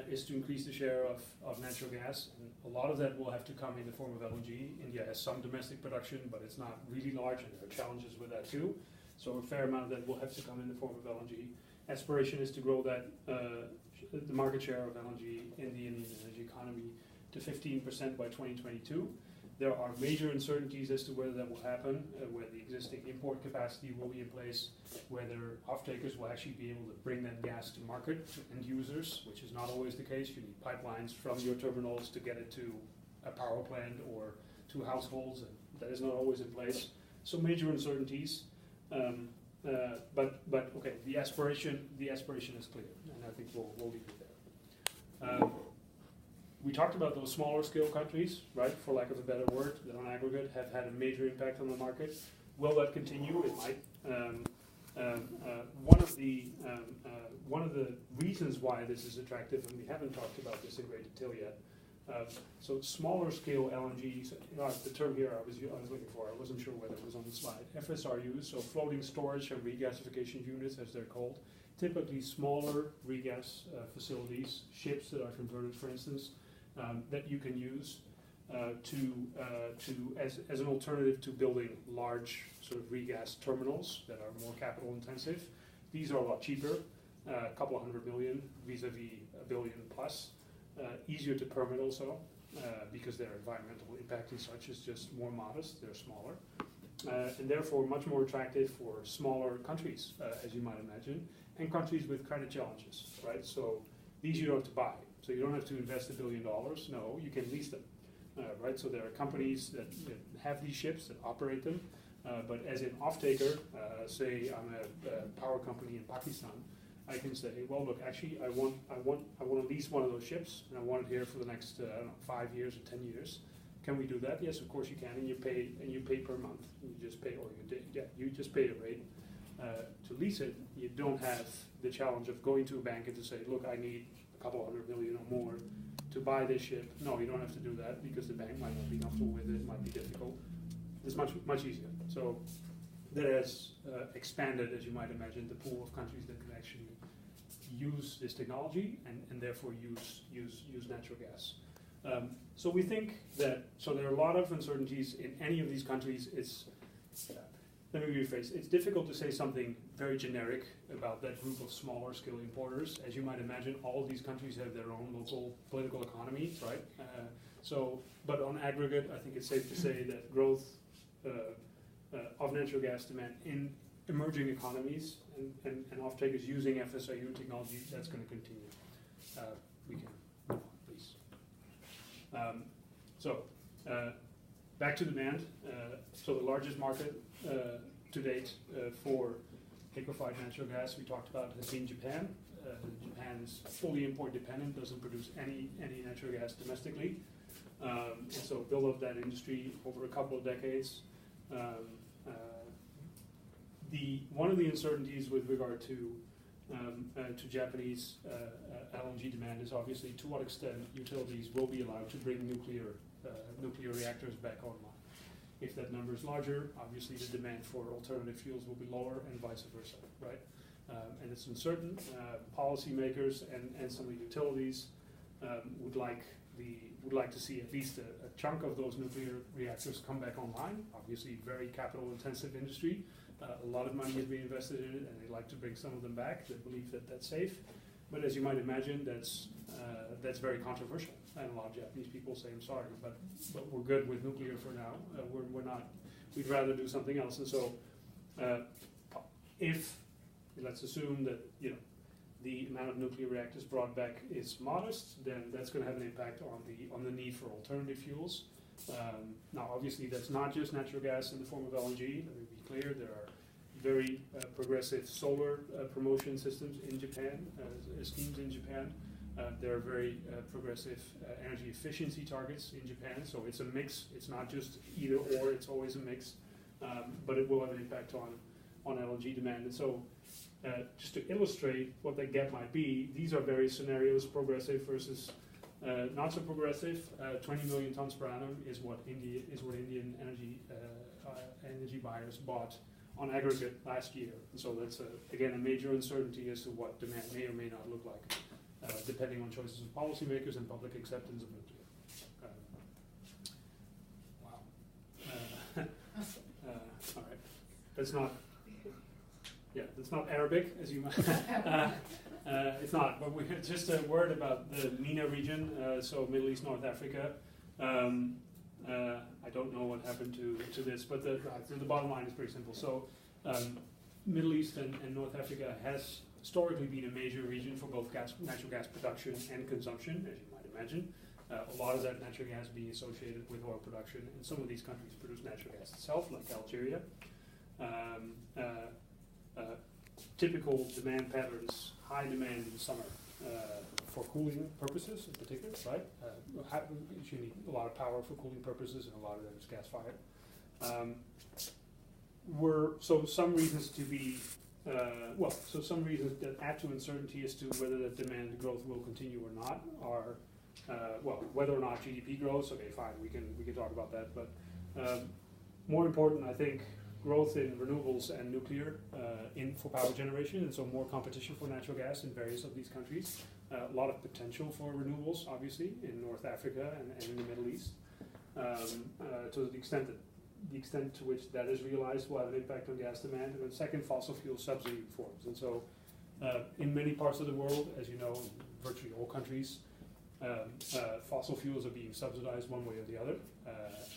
is to increase the share of natural gas. And a lot of that will have to come in the form of LNG. India has some domestic production, but it's not really large, and there are challenges with that too. So a fair amount of that will have to come in the form of LNG. Aspiration is to grow that the market share of LNG in the Indian energy economy to 15% by 2022. There are major uncertainties as to whether that will happen, whether the existing import capacity will be in place, whether off-takers will actually be able to bring that gas to market, to end users, which is not always the case. You need pipelines from your terminals to get it to a power plant or to households, and that is not always in place. So major uncertainties. But okay, the aspiration is clear, and I think we'll leave it there. We talked about those smaller scale countries, right, for lack of a better word, that on aggregate have had a major impact on the market. Will that continue? It might. One of the reasons why this is attractive, and we haven't talked about this in great detail yet, so smaller scale LNG, the term here I was looking for, I wasn't sure whether it was on the slide. FSRUs, so floating storage and regasification units, as they're called. Typically smaller regas facilities, ships that are converted, for instance, that you can use as an alternative to building large sort of regas terminals that are more capital intensive. These are a lot cheaper, a couple of $100 million vis-a-vis $1 billion plus. Easier to permit also because their environmental impact and such is just more modest. They're smaller, and therefore much more attractive for smaller countries, as you might imagine, and countries with credit challenges, right? So these you don't have to buy. So you don't have to invest $1 billion. No, you can lease them, right? So there are companies that have these ships that operate them, but as an off-taker, say I'm a power company in Pakistan, I can say, well, look, actually, I want to lease one of those ships, and I want it here for the next 5 years or 10 years. Can we do that? Yes, of course you can, and you pay per month. You just pay, or you just pay a rate to lease it. You don't have the challenge of going to a bank and to say, look, I need a couple $100 million or more to buy this ship. No, you don't have to do that because the bank might not be comfortable with it. It might be difficult. It's much easier. So that has expanded, as you might imagine, the pool of countries that can actually use this technology and therefore use natural gas. So we think that, so there are a lot of uncertainties in any of these countries. Let me rephrase, it's difficult to say something very generic about that group of smaller scale importers. As you might imagine, all of these countries have their own local political economies, right? But on aggregate, I think it's safe to say that growth of natural gas demand in emerging economies and off-takers using FSRU technology, that's going to continue. We can move on, please. Back to demand. So the largest market to date for liquefied natural gas we talked about has been Japan. Japan is fully import dependent, doesn't produce any natural gas domestically. And so build up that industry over a couple of decades. One of the uncertainties with regard to Japanese LNG demand is obviously to what extent utilities will be allowed to bring nuclear reactors back online. If that number is larger, obviously the demand for alternative fuels will be lower, and vice versa, right? And it's uncertain. Policymakers and some of the utilities would like to see at least a chunk of those nuclear reactors come back online. Obviously, very capital-intensive industry. A lot of money is being invested in it, and they like to bring some of them back. They believe that that's safe. But as you might imagine, that's very controversial. And a lot of Japanese people say, I'm sorry, but we're good with nuclear for now. We're not, we'd rather do something else. And so if, let's assume that, the amount of nuclear reactors brought back is modest, then that's going to have an impact on the need for alternative fuels. Now, obviously, that's not just natural gas in the form of LNG. Let me be clear, there are very progressive solar promotion systems in Japan, schemes in Japan. There are very progressive energy efficiency targets in Japan, so it's a mix. It's not just either or, it's always a mix, but it will have an impact on LNG demand. And so just to illustrate what that gap might be, these are various scenarios, progressive versus not so progressive. 20 million tons per annum is what Indian energy buyers bought on aggregate last year. And so that's again a major uncertainty as to what demand may or may not look like, depending on choices of policymakers and public acceptance of nuclear. Wow. All right. That's not. Yeah, it's not Arabic, as you might. It's not, but just a word about the MENA region, so Middle East, North Africa. I don't know what happened to this, but the bottom line is pretty simple. So Middle East and North Africa has historically been a major region for both natural gas production and consumption, as you might imagine. A lot of that natural gas being associated with oil production, and some of these countries produce natural gas itself, like Algeria. Typical demand patterns, high demand in the summer for cooling purposes in particular, right? You need a lot of power for cooling purposes, and a lot of that is gas-fired. So some reasons that add to uncertainty as to whether that demand growth will continue or not are, whether or not GDP grows. Okay, fine, we can talk about that, but more important, I think, growth in renewables and nuclear for power generation, and so more competition for natural gas in various of these countries. A lot of potential for renewables, obviously, in North Africa and in the Middle East. To the extent to which that is realized will have an impact on gas demand. And then second, fossil fuel subsidy reforms. And so in many parts of the world, as you know, in virtually all countries, fossil fuels are being subsidized one way or the other.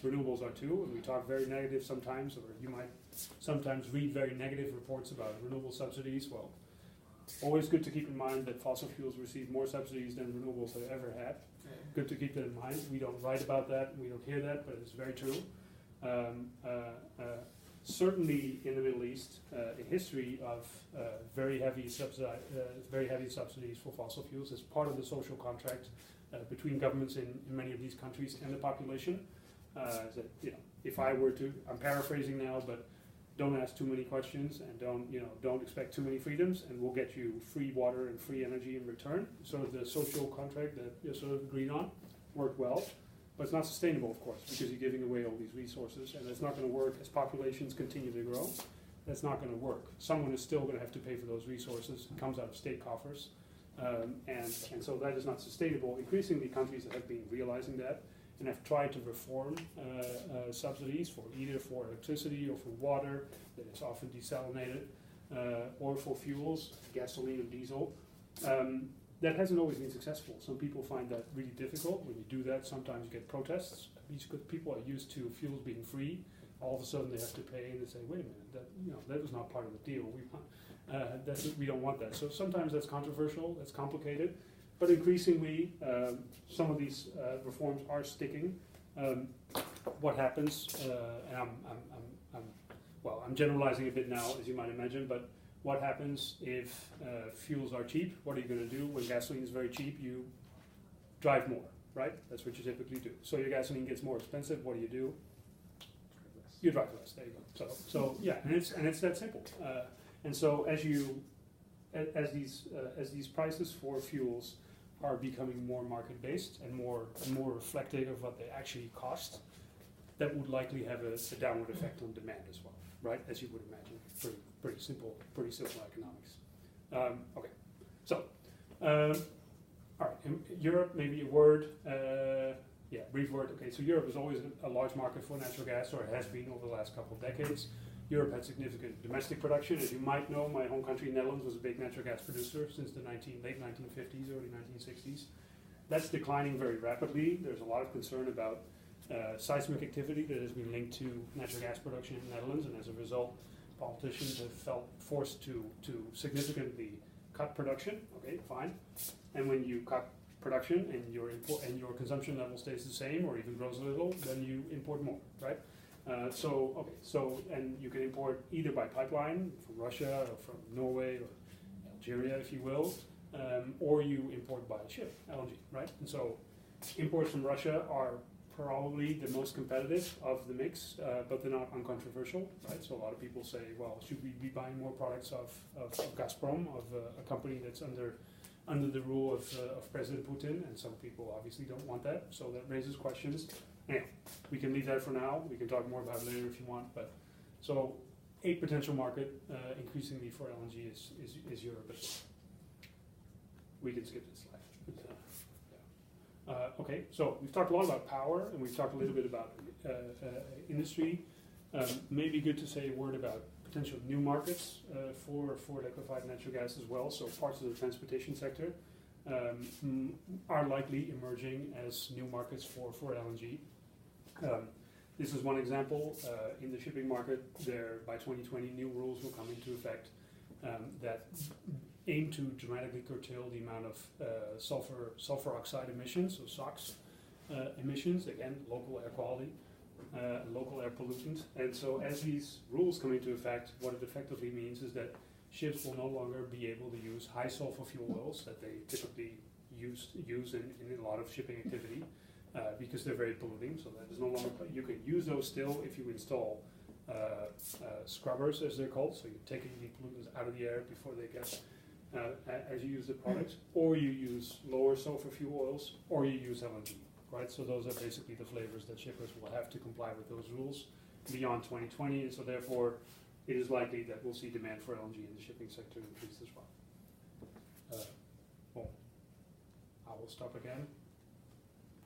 Renewables are too, and we talk very negative sometimes, or you might sometimes read very negative reports about renewable subsidies. Well, always good to keep in mind that fossil fuels receive more subsidies than renewables have ever had. Good to keep that in mind. We don't write about that, we don't hear that, but it's very true. Certainly in the Middle East, a history of very heavy subsidies for fossil fuels as part of the social contract between governments in many of these countries and the population. If I were to, I'm paraphrasing now, but don't ask too many questions and don't expect too many freedoms, and we'll get you free water and free energy in return. Sort of the social contract that you sort of agreed on worked well. But it's not sustainable, of course, because you're giving away all these resources, and it's not going to work as populations continue to grow. That's not going to work. Someone is still going to have to pay for those resources. It comes out of state coffers, and so that is not sustainable. Increasingly, countries have been realizing that and have tried to reform subsidies for either for electricity or for water that is often desalinated, or for fuels, gasoline and diesel. That hasn't always been successful. Some people find that really difficult. When you do that, sometimes you get protests. Because people are used to fuels being free. All of a sudden they have to pay, and they say, "Wait a minute, that was not part of the deal. We don't want that." So sometimes that's controversial. That's complicated. But increasingly, some of these reforms are sticking. What happens? And I'm generalizing a bit now, as you might imagine, but. What happens if fuels are cheap? What are you going to do when gasoline is very cheap? You drive more, right? That's what you typically do. So your gasoline gets more expensive. What do? You drive less. There you go. So yeah, and it's that simple. And so as these prices for fuels are becoming more market based and more reflective of what they actually cost, that would likely have a downward effect on demand as well, right? As you would imagine. Pretty simple economics. Okay, so All right, in Europe, maybe a word. Yeah, brief word. Okay, so Europe is always a large market for natural gas, or it has been over the last couple of decades. Europe had significant domestic production. As you might know, my home country, Netherlands, was a big natural gas producer since the late 1950s, early 1960s. That's declining very rapidly. There's a lot of concern about seismic activity that has been linked to natural gas production in the Netherlands, and as a result, politicians have felt forced to significantly cut production. Okay, fine. And when you cut production and your consumption level stays the same or even grows a little, then you import more, right? And you can import either by pipeline from Russia or from Norway or Algeria, if you will, or you import by ship, LNG, right? And so imports from Russia are probably the most competitive of the mix, but they're not uncontroversial, right? So a lot of people say, well, should we be buying more products of Gazprom, of a company that's under the rule of President Putin? And some people obviously don't want that, so that raises questions. Anyhow, we can leave that for now. We can talk more about it later if you want. But so a potential market increasingly for LNG is Europe. But we can skip this slide. Okay, so we've talked a lot about power, and we've talked a little bit about industry. Maybe good to say a word about potential new markets for liquefied natural gas as well. So parts of the transportation sector are likely emerging as new markets for LNG. This is one example. In the shipping market, by 2020, new rules will come into effect that aim to dramatically curtail the amount of sulfur oxide emissions, so SOx emissions, again, local air quality, local air pollutant. And so as these rules come into effect, what it effectively means is that ships will no longer be able to use high sulfur fuel oils that they typically use in a lot of shipping activity because they're very polluting. So that is no longer, you can use those still if you install scrubbers, as they're called. So you're taking the pollutants out of the air before they get as you use the product, or you use lower sulfur fuel oils, or you use LNG, right? So those are basically the flavors that shippers will have to comply with those rules beyond 2020, and so therefore it is likely that we'll see demand for LNG in the shipping sector increase as well. Well, I will stop again.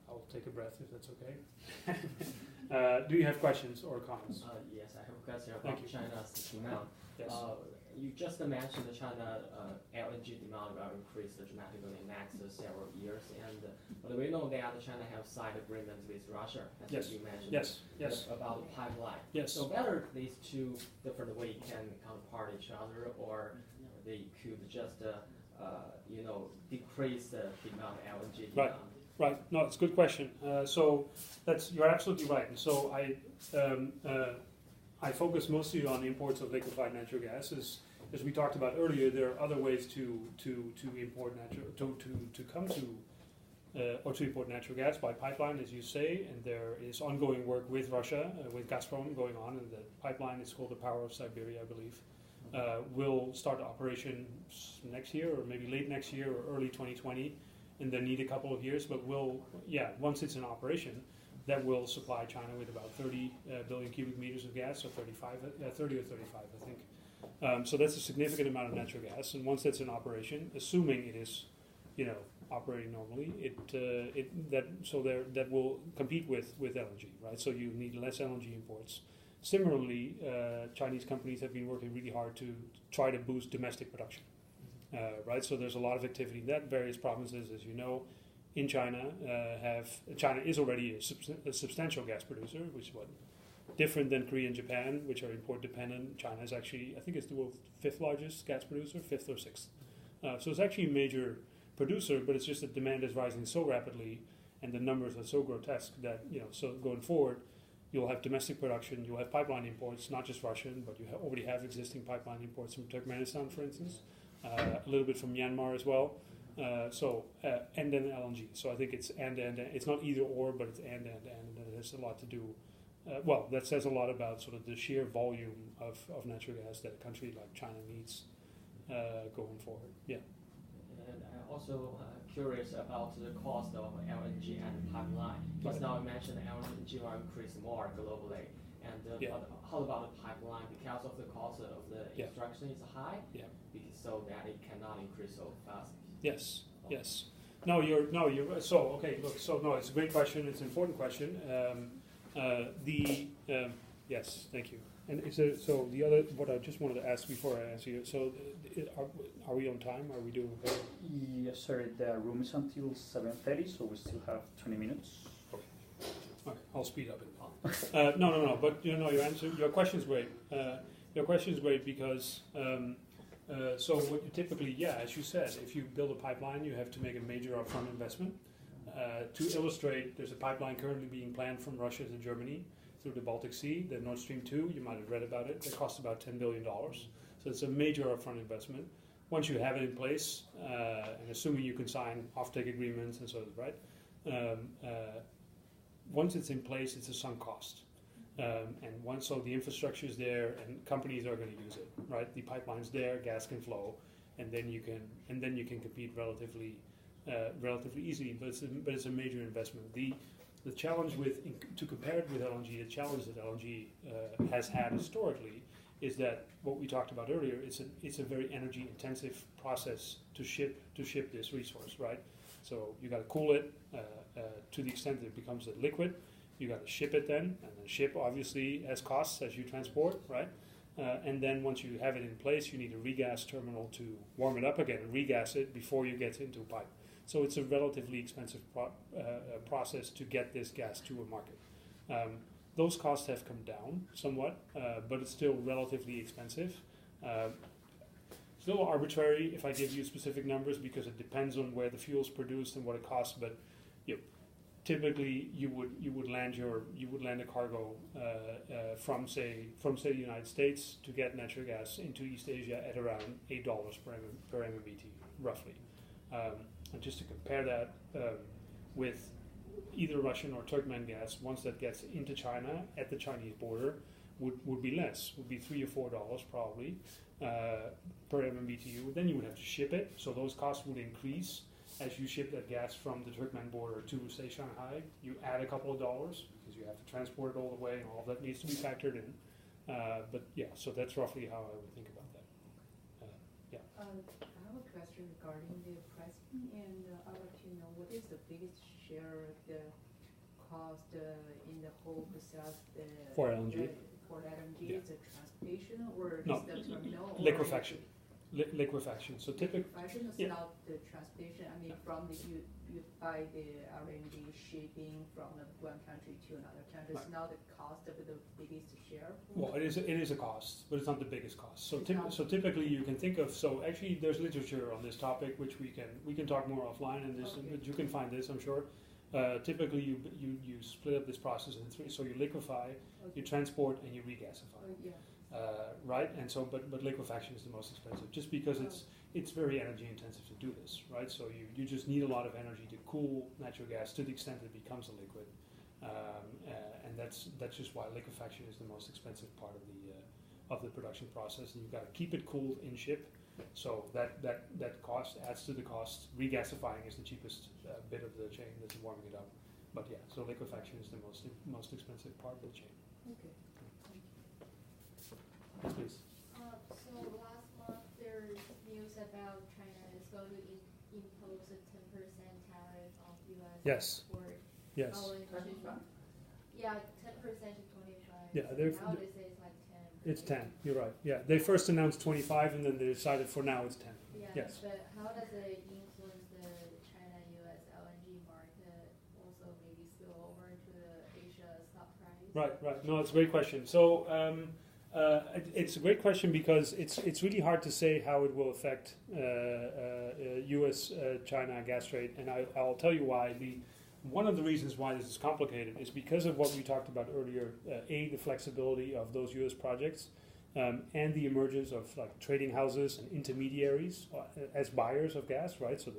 I'll take a breath if that's okay. Do you have questions or comments? Yes, I have a question about China's demand. Yes. You just mentioned that China LNG demand will increase dramatically in the next several years, but we know that China have signed agreements with Russia, as you mentioned. Yes. About the pipeline. Yes. So whether these two different ways can counterpart each other, or they could just decrease the demand LNG demand. Right. No, it's a good question. So you're absolutely right. And so I focus mostly on imports of liquefied natural gas. As we talked about earlier, there are other ways to import import natural gas by pipeline, as you say. And there is ongoing work with Russia, with Gazprom going on, and the pipeline is called the Power of Siberia, I believe. Will start operation next year, or maybe late next year, or early 2020. And then need a couple of years, but once it's in operation, that will supply China with about 30 billion cubic meters of gas, or 30 or 35, I think. So that's a significant amount of natural gas, and once that's in operation, assuming it is, operating normally, that will compete with LNG, right? So you need less LNG imports. Similarly, Chinese companies have been working really hard to try to boost domestic production. Right, so there's a lot of activity in that. Various provinces, as you know, in China China is already a substantial gas producer, which is different than Korea and Japan, which are import dependent. China is actually, I think it's the world's 5th largest gas producer, 5th or 6th. So it's actually a major producer, but it's just that demand is rising so rapidly, and the numbers are so grotesque that so going forward, you'll have domestic production, you'll have pipeline imports, not just Russian, but you already have existing pipeline imports from Turkmenistan, for instance. A little bit from Myanmar as well, and then LNG. So I think it's and. It's not either or, but it's and. There's a lot to do. That says a lot about sort of the sheer volume of natural gas that a country like China needs going forward. Yeah. And I'm also curious about the cost of LNG and pipeline. Just now you mentioned LNG will increase more globally. And how about the pipeline? Because of the cost of the extraction is high, so that it cannot increase so fast. Yes. You're so okay. Look, so no, it's a great question. It's an important question. Yes, thank you. And is there, so the other, what I just wanted to ask before I answer you, so are we on time? Are we doing okay? Yes, sir. The room is until 7:30, so we still have 20 minutes. Okay, I'll speed up it. No. But your question's great. Your question's great because so what you typically, as you said, if you build a pipeline, you have to make a major upfront investment. To illustrate, there's a pipeline currently being planned from Russia to Germany through the Baltic Sea, the Nord Stream 2, you might have read about it. It costs about $10 billion. So it's a major upfront investment. Once you have it in place, and assuming you can sign offtake agreements and so on, right? Once it's in place, it's a sunk cost. And once so the infrastructure is there and companies are going to use it, right? The pipeline's there, gas can flow, and then you can compete relatively easily. But it's a major investment. The challenge to compare it with LNG, the challenge that LNG has had historically is that what we talked about earlier. It's a very energy intensive process to ship this resource, right? So you got to cool it to the extent that it becomes a liquid. You got to ship it then, and then ship obviously has costs as you transport, right? And then once you have it in place, you need a regas terminal to warm it up again and regas it before you get into a pipe. So it's a relatively expensive process to get this gas to a market. Those costs have come down somewhat, but it's still relatively expensive. Still arbitrary if I give you specific numbers because it depends on where the fuel's produced and what it costs. But typically you would land a cargo from say the United States to get natural gas into East Asia at around $8 per MMBtu roughly. And just to compare that with either Russian or Turkmen gas, once that gets into China at the Chinese border, would be less, would be $3 or $4 probably per MMBtu. Then you would have to ship it, so those costs would increase as you ship that gas from the Turkmen border to, say, Shanghai. You add a couple of dollars because you have to transport it all the way, and all of that needs to be factored in. But so that's roughly how I would think about that. I have a question regarding the pricing, and I'd like to know what is the biggest share of the cost in the whole process for LNG? For LNG, is it transportation or No, is the terminal? liquefaction. Liquefaction. So typically, liquefaction is not the transportation. I mean, from the you buy the LNG shipping from one country to another country. It's not the cost of the biggest share. Well, it is a cost, but it's not the biggest cost. So typically, you can think of. So actually, there's literature on this topic, which we can talk more offline. And this, but you can find this, I'm sure. Typically, you split up this process in three. So you liquefy, you transport, and you regasify. Right, and so but liquefaction is the most expensive, just because it's very energy intensive to do this, right? So you just need a lot of energy to cool natural gas to the extent that it becomes a liquid, and that's just why liquefaction is the most expensive part of the production process. And you've got to keep it cooled in ship, so that cost adds to the cost. Regasifying is the cheapest bit of the chain that's warming it up, but so liquefaction is the most expensive part of the chain. Okay. Yes, please. So last month there's news about China is going to impose a 10% tariff on U.S. export. Yes. 25? Yeah, 10% to 25. Yeah, now they say it's like 10. It's 10. You're right. Yeah, they first announced 25, and then they decided for now it's 10. Yeah. Yes. But how does it influence the China-U.S. LNG market? Also, maybe spill over to the Asia stock price. Right. No, it's a great question. So. It's a great question because it's really hard to say how it will affect U.S.-China gas trade, and I'll tell you why. One of the reasons why this is complicated is because of what we talked about earlier. The flexibility of those U.S. projects, and the emergence of like trading houses and intermediaries as buyers of gas, right? So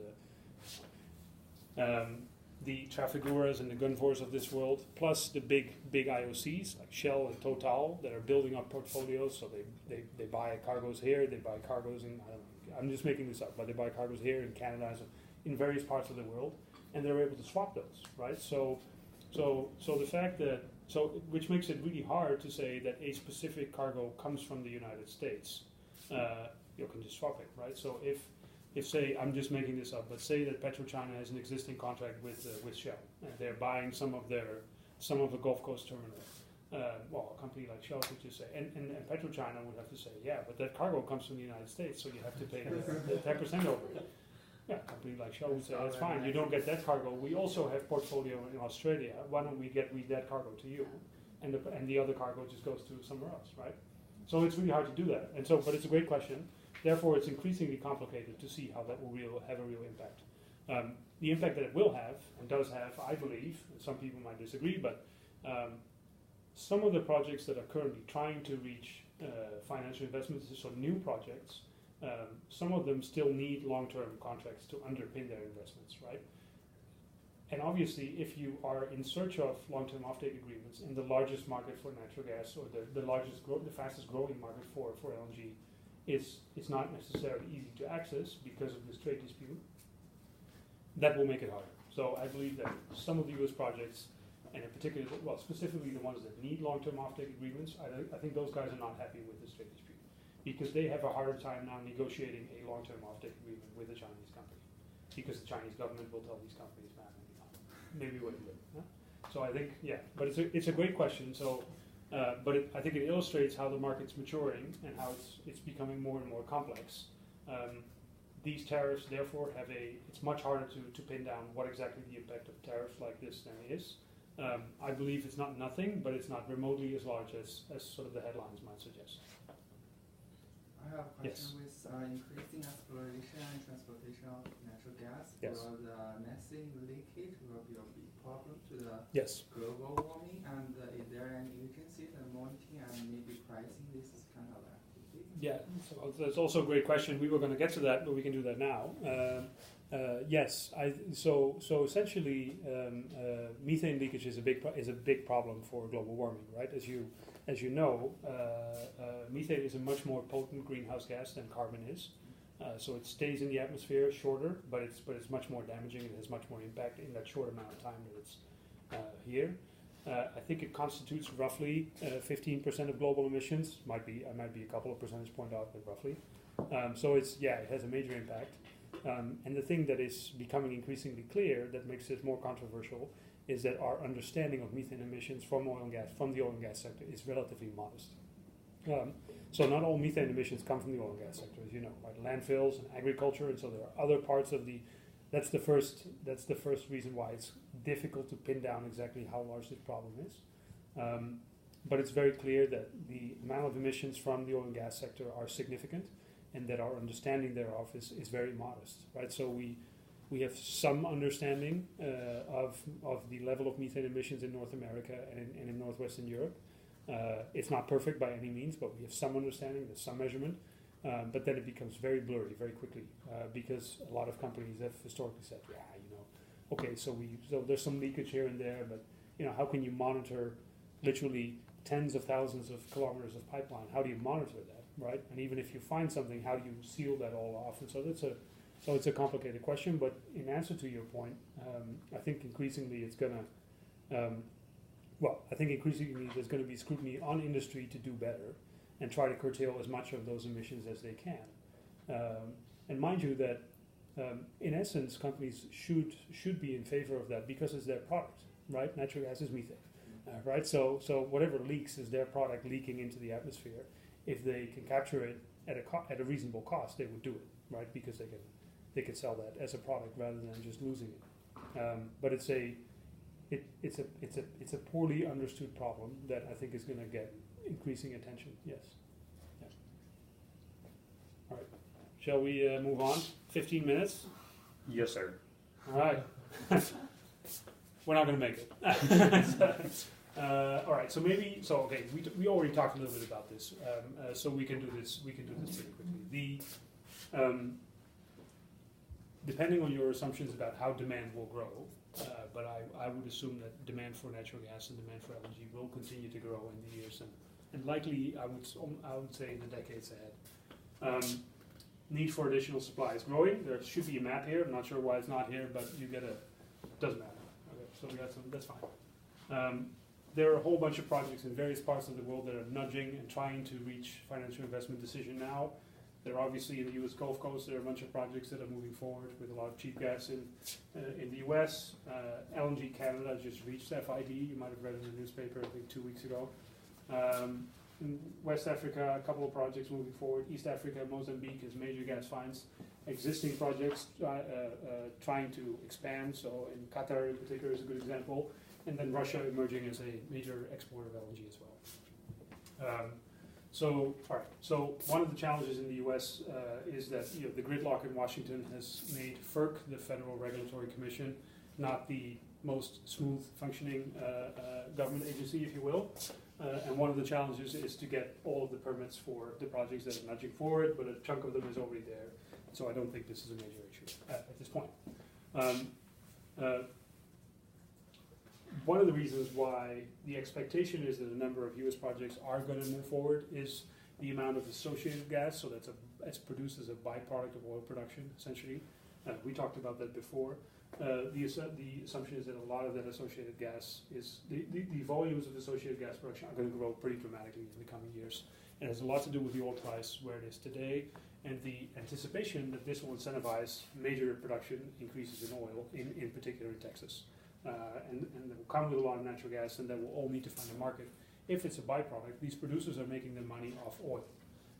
the Trafiguras and the Gunvors of this world, plus the big IOCs like Shell and Total that are building up portfolios. So they buy cargoes here, they buy cargoes in, I'm just making this up, but they buy cargoes here in Canada, in various parts of the world, and they're able to swap those, right? So the fact that, which makes it really hard to say that a specific cargo comes from the United States, you can just swap it, right? So if if say, I'm just making this up, but say that PetroChina has an existing contract with Shell, and they're buying some of the Gulf Coast terminal. Well, a company like Shell could just say, and PetroChina would have to say, yeah, but that cargo comes from the United States, so you have to pay the 10% over it. Yeah, a company like Shell would say, that's fine, you don't get that cargo. We also have portfolio in Australia. Why don't we get that cargo to you, and the other cargo just goes to somewhere else, right? So it's really hard to do that. And so, but it's a great question. Therefore, it's increasingly complicated to see how that will have a real impact. The impact that it will have, and does have, I believe, and some people might disagree, but some of the projects that are currently trying to reach financial investments, so new projects, some of them still need long-term contracts to underpin their investments, right? And obviously, if you are in search of long-term offtake agreements in the largest market for natural gas, or the fastest growing market for LNG, it's not necessarily easy to access because of this trade dispute. That will make it harder. So I believe that some of the U.S. projects, and in particular, well, specifically the ones that need long-term offtake agreements, I think those guys are not happy with this trade dispute because they have a harder time now negotiating a long-term offtake agreement with a Chinese company because the Chinese government will tell these companies, man, maybe what you do. Huh? So I think, yeah, but it's a great question. So, but I think it illustrates how the market's maturing and how it's becoming more and more complex. These tariffs, therefore, it's much harder to pin down what exactly the impact of tariffs like this then is. I believe it's not nothing, but it's not remotely as large as sort of the headlines might suggest. I have a question with increasing exploration and transportation of natural gas. Yes. Will the methane leakage will be a big problem to the global warming? And is there any agency that monitoring and maybe pricing this kind of activity? Yeah, so that's also a great question. We were going to get to that, but we can do that now. Yes, so essentially, methane leakage is a big problem for global warming, right? As you know, methane is a much more potent greenhouse gas than carbon is. So it stays in the atmosphere shorter, but it's much more damaging. It has much more impact in that short amount of time that it's here. I think it constitutes roughly 15% of global emissions. I might be a couple of percentage point off, but roughly. So it has a major impact. And the thing that is becoming increasingly clear that makes it more controversial is that our understanding of methane emissions from the oil and gas sector is relatively modest. So not all methane emissions come from the oil and gas sector, as you know, right? Landfills and agriculture, and so there are other parts of that's the first reason why it's difficult to pin down exactly how large this problem is. But it's very clear that the amount of emissions from the oil and gas sector are significant, and that our understanding thereof is very modest, right? So we have some understanding of the level of methane emissions in North America and in Northwestern Europe. It's not perfect by any means, but we have some understanding, there's some measurement, but then it becomes very blurry very quickly because a lot of companies have historically said, okay, so there's some leakage here and there, but how can you monitor literally tens of thousands of kilometers of pipeline? How do you monitor that? Right, and even if you find something, how do you seal that all off? And so it's a complicated question. But in answer to your point, I think increasingly there's going to be scrutiny on industry to do better and try to curtail as much of those emissions as they can. And mind you that in essence, companies should be in favor of that because it's their product, right? Natural gas is methane, right? So whatever leaks is their product leaking into the atmosphere. If they can capture it at a reasonable cost, they would do it, right? Because they can sell that as a product rather than just losing it. But it's a poorly understood problem that I think is going to get increasing attention. Yes. Yeah. All right. Shall we move on? 15 minutes. Yes, sir. All right. We're not going to make it. All right, we already talked a little bit about this, so we can do this pretty quickly. Depending on your assumptions about how demand will grow, but I would assume that demand for natural gas and demand for LNG will continue to grow in the years and likely I would say in the decades ahead. Need for additional supply is growing. There should be a map here. I'm not sure why it's not here, but you get doesn't matter. Okay, so we got some. That's fine. There are a whole bunch of projects in various parts of the world that are nudging and trying to reach financial investment decision now. There are obviously in the U.S. Gulf Coast, there are a bunch of projects that are moving forward with a lot of cheap gas in the U.S. LNG Canada just reached FID. You might have read in the newspaper, I think 2 weeks ago. In West Africa, a couple of projects moving forward. East Africa, Mozambique has major gas finds. Existing projects trying to expand. So in Qatar in particular is a good example. And then Russia emerging as a major exporter of LNG as well. So one of the challenges in the U.S. Is that the gridlock in Washington has made FERC, the Federal Regulatory Commission, not the most smooth functioning government agency, if you will. And one of the challenges is to get all of the permits for the projects that are nudging forward, but a chunk of them is already there. So I don't think this is a major issue at this point. One of the reasons why the expectation is that a number of U.S. projects are going to move forward is the amount of associated gas, so it's produced as a byproduct of oil production, essentially. We talked about that before. The assumption is that a lot of that associated gas is, the volumes of associated gas production are going to grow pretty dramatically in the coming years. It has a lot to do with the oil price where it is today, and the anticipation that this will incentivize major production increases in oil, in particular in Texas. And that will come with a lot of natural gas, and that will all need to find a market. If it's a byproduct, these producers are making their money off oil.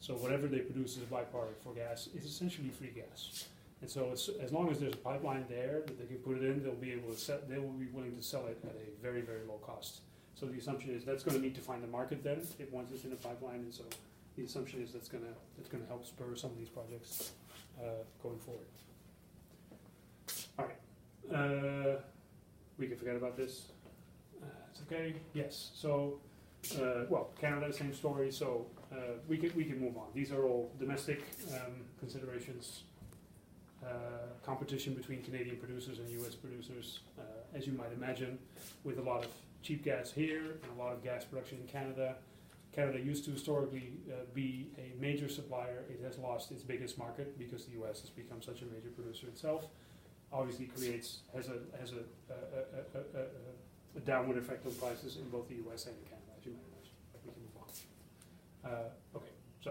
So whatever they produce as a byproduct for gas is essentially free gas. And so as long as there's a pipeline there that they can put it in, they'll be able to they will be willing to sell it at a very, very low cost. So the assumption is that's going to need to find a market then, once it's in a pipeline, and so the assumption is that's going to help spur some of these projects going forward. All right. We can forget about this. It's okay. Yes. So, Canada, same story. So we can move on. These are all domestic considerations. Competition between Canadian producers and U.S. producers, as you might imagine, with a lot of cheap gas here and a lot of gas production in Canada. Canada used to historically be a major supplier. It has lost its biggest market because the U.S. has become such a major producer itself. Obviously has a downward effect on prices in both the US and Canada, as you might imagine. We can move on. Okay, so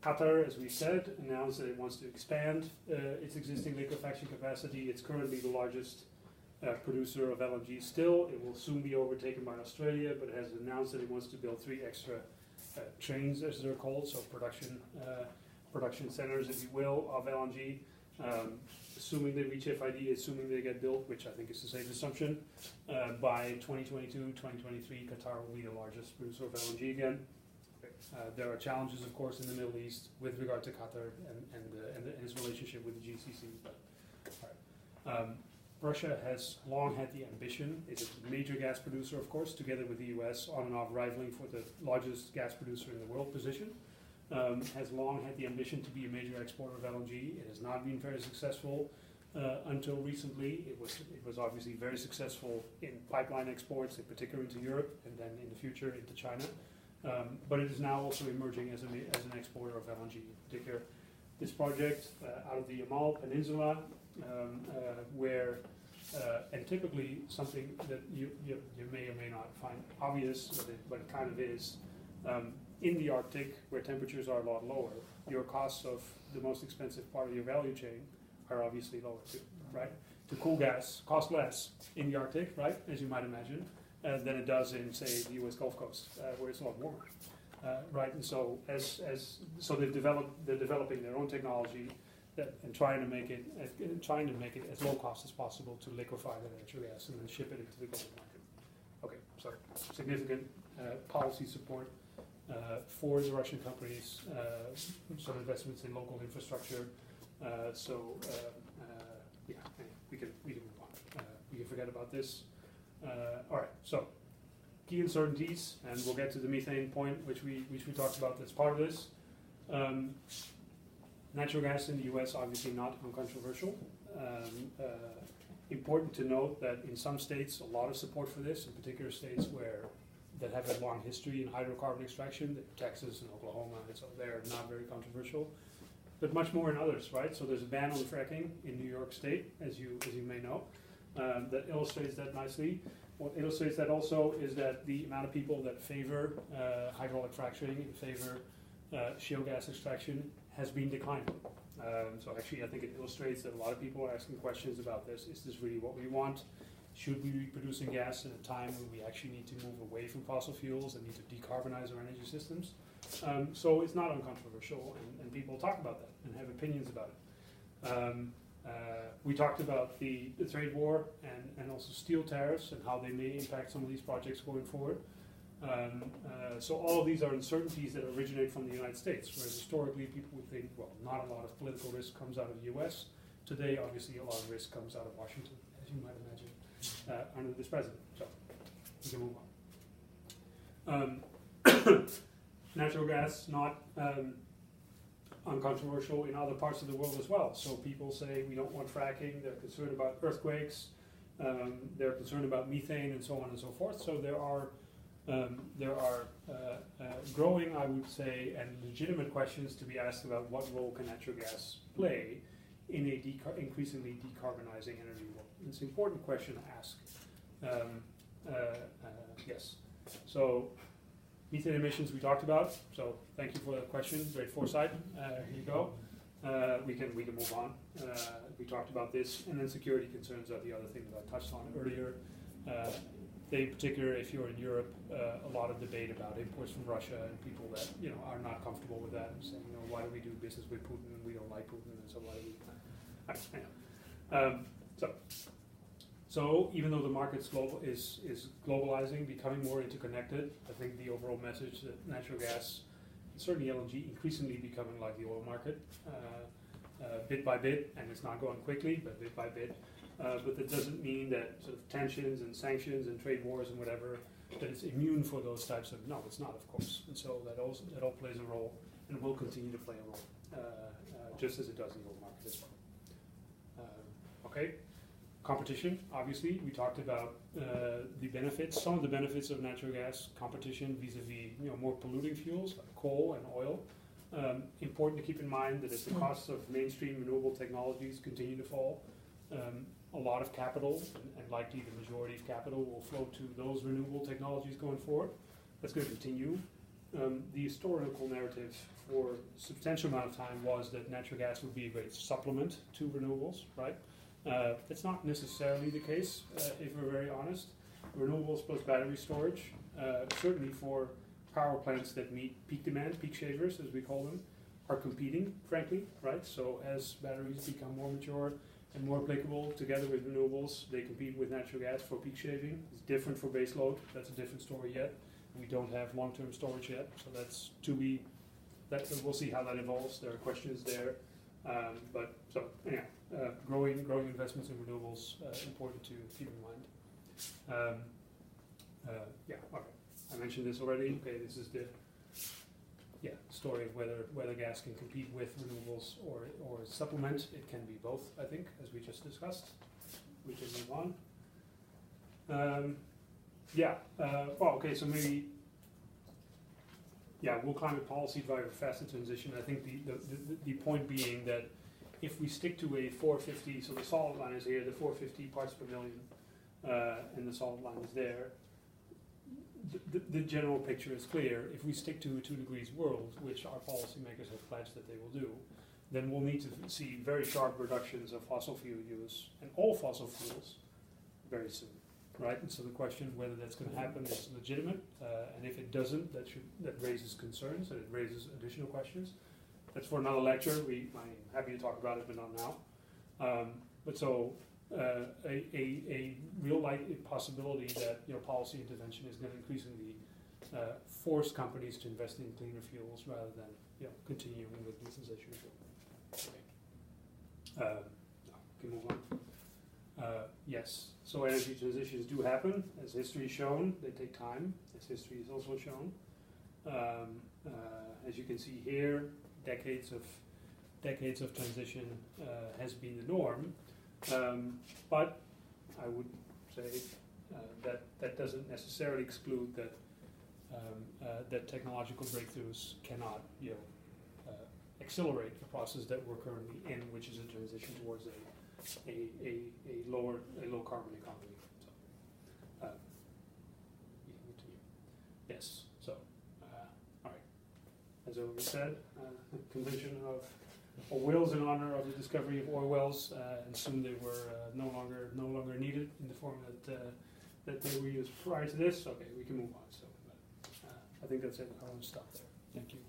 Qatar, as we said, announced that it wants to expand its existing liquefaction capacity. It's currently the largest producer of LNG still. It will soon be overtaken by Australia, but it has announced that it wants to build 3 extra trains, as they're called, so production centers, if you will, of LNG. Assuming they reach FID, assuming they get built, which I think is a safe assumption, by 2022, 2023, Qatar will be the largest producer of LNG again. There are challenges, of course, in the Middle East with regard to Qatar and its relationship with the GCC. But, Russia has long had the ambition, it's a major gas producer, of course, together with the US, on and off rivaling for the largest gas producer in the world position. Has long had the ambition to be a major exporter of LNG. It has not been very successful until recently. It was obviously very successful in pipeline exports, in particular into Europe, and then in the future into China. But it is now also emerging as an exporter of LNG. In particular, this project out of the Yamal Peninsula, where and typically something that you may or may not find obvious, but it kind of is. In the Arctic, where temperatures are a lot lower, your costs of the most expensive part of your value chain are obviously lower too, right? To cool gas costs less in the Arctic, right, as you might imagine, than it does in, say, the U.S. Gulf Coast, where it's a lot warmer, right? And so, so they're developing their own technology and trying to make it as low cost as possible to liquefy the natural gas and then ship it into the global market. Okay, so significant policy support. For the Russian companies, some investments in local infrastructure. Yeah, we can move on. We can forget about this. All right. So key uncertainties, and we'll get to the methane point, which we talked about. That's part of this. Natural gas in the U.S. obviously not uncontroversial. Important to note that in some states, a lot of support for this. In particular, states that have a long history in hydrocarbon extraction, Texas and Oklahoma, and so they're not very controversial, but much more in others, right? So there's a ban on fracking in New York State, as you may know, that illustrates that nicely. What illustrates that also is that the amount of people that favor hydraulic fracturing, in favor shale gas extraction has been declining. So actually, I think it illustrates that a lot of people are asking questions about this. Is this really what we want? Should we be producing gas at a time when we actually need to move away from fossil fuels and need to decarbonize our energy systems? So it's not uncontroversial, and people talk about that and have opinions about it. We talked about the trade war and also steel tariffs and how they may impact some of these projects going forward. So all of these are uncertainties that originate from the United States, whereas historically people would think, well, not a lot of political risk comes out of the US. Today, obviously, a lot of risk comes out of Washington, as you might imagine, under this president. So we can move on. Natural gas, not uncontroversial in other parts of the world as well. So people say we don't want fracking, they're concerned about earthquakes, they're concerned about methane and so on and so forth. So there are growing, I would say, and legitimate questions to be asked about what role can natural gas play in a increasingly decarbonizing energy world. It's an important question to ask. Yes. So methane emissions we talked about. So thank you for that question. Great foresight. Here you go. We can move on. We talked about this, and then security concerns are the other thing that I touched on earlier. In particular, if you're in Europe, a lot of debate about imports from Russia and people that are not comfortable with that and saying, why do we do business with Putin? We don't like Putin, and so why do we? So even though the market is globalizing, becoming more interconnected, I think the overall message that natural gas, certainly LNG, increasingly becoming like the oil market, bit by bit, and it's not going quickly, but bit by bit. But that doesn't mean that sort of tensions and sanctions and trade wars and whatever, that it's immune for those types of, no, it's not, of course. And so that all plays a role and will continue to play a role, just as it does in the oil market as well. Okay, competition, obviously, we talked about the benefits, some of the benefits of natural gas competition vis-a-vis more polluting fuels like coal and oil. Important to keep in mind that as the costs of mainstream renewable technologies continue to fall, a lot of capital, and likely the majority of capital, will flow to those renewable technologies going forward. That's going to continue. The historical narrative for a substantial amount of time was that natural gas would be a great supplement to renewables, right? That's not necessarily the case, if we're very honest. Renewables plus battery storage, certainly for power plants that meet peak demand, peak shavers as we call them, are competing, frankly, right? So as batteries become more mature and more applicable together with renewables, they compete with natural gas for peak shaving. It's different for base load. That's a different story yet. We don't have long-term storage yet, so that's to be. We'll see how that evolves. There are questions there, but so anyhow, growing investments in renewables important to keep in mind. Yeah, okay. I mentioned this already. Okay, this is the story of whether gas can compete with renewables or supplement. It can be both, I think, as we just discussed. We can move on. Okay, so maybe, will climate policy drive a faster transition? I think the point being that if we stick to a 450, so the solid line is here, the 450 parts per million, and the solid line is there, the general picture is clear. If we stick to a 2 degrees world, which our policymakers have pledged that they will do, then we'll need to see very sharp reductions of fossil fuel use and all fossil fuels very soon, right? And so the question whether that's going to happen is legitimate, and if it doesn't, that raises concerns and it raises additional questions. That's for another lecture. I'm happy to talk about it, but not now. A real possibility that policy intervention is going to increasingly force companies to invest in cleaner fuels rather than continuing with business as usual. Okay. Can move on. Yes. So energy transitions do happen, as history has shown. They take time, as history has also shown. As you can see here, decades of transition has been the norm. But I would say that doesn't necessarily exclude that technological breakthroughs cannot accelerate the process that we're currently in, which is a transition towards a low carbon economy. So, yes. So, all right. as we said, convention of wills in honor of the discovery of oil wells, and soon they were no longer needed in the form that they were used prior to this. Okay, we can move on. So I think that's it. I want to stop there. Thank you.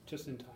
Just in time.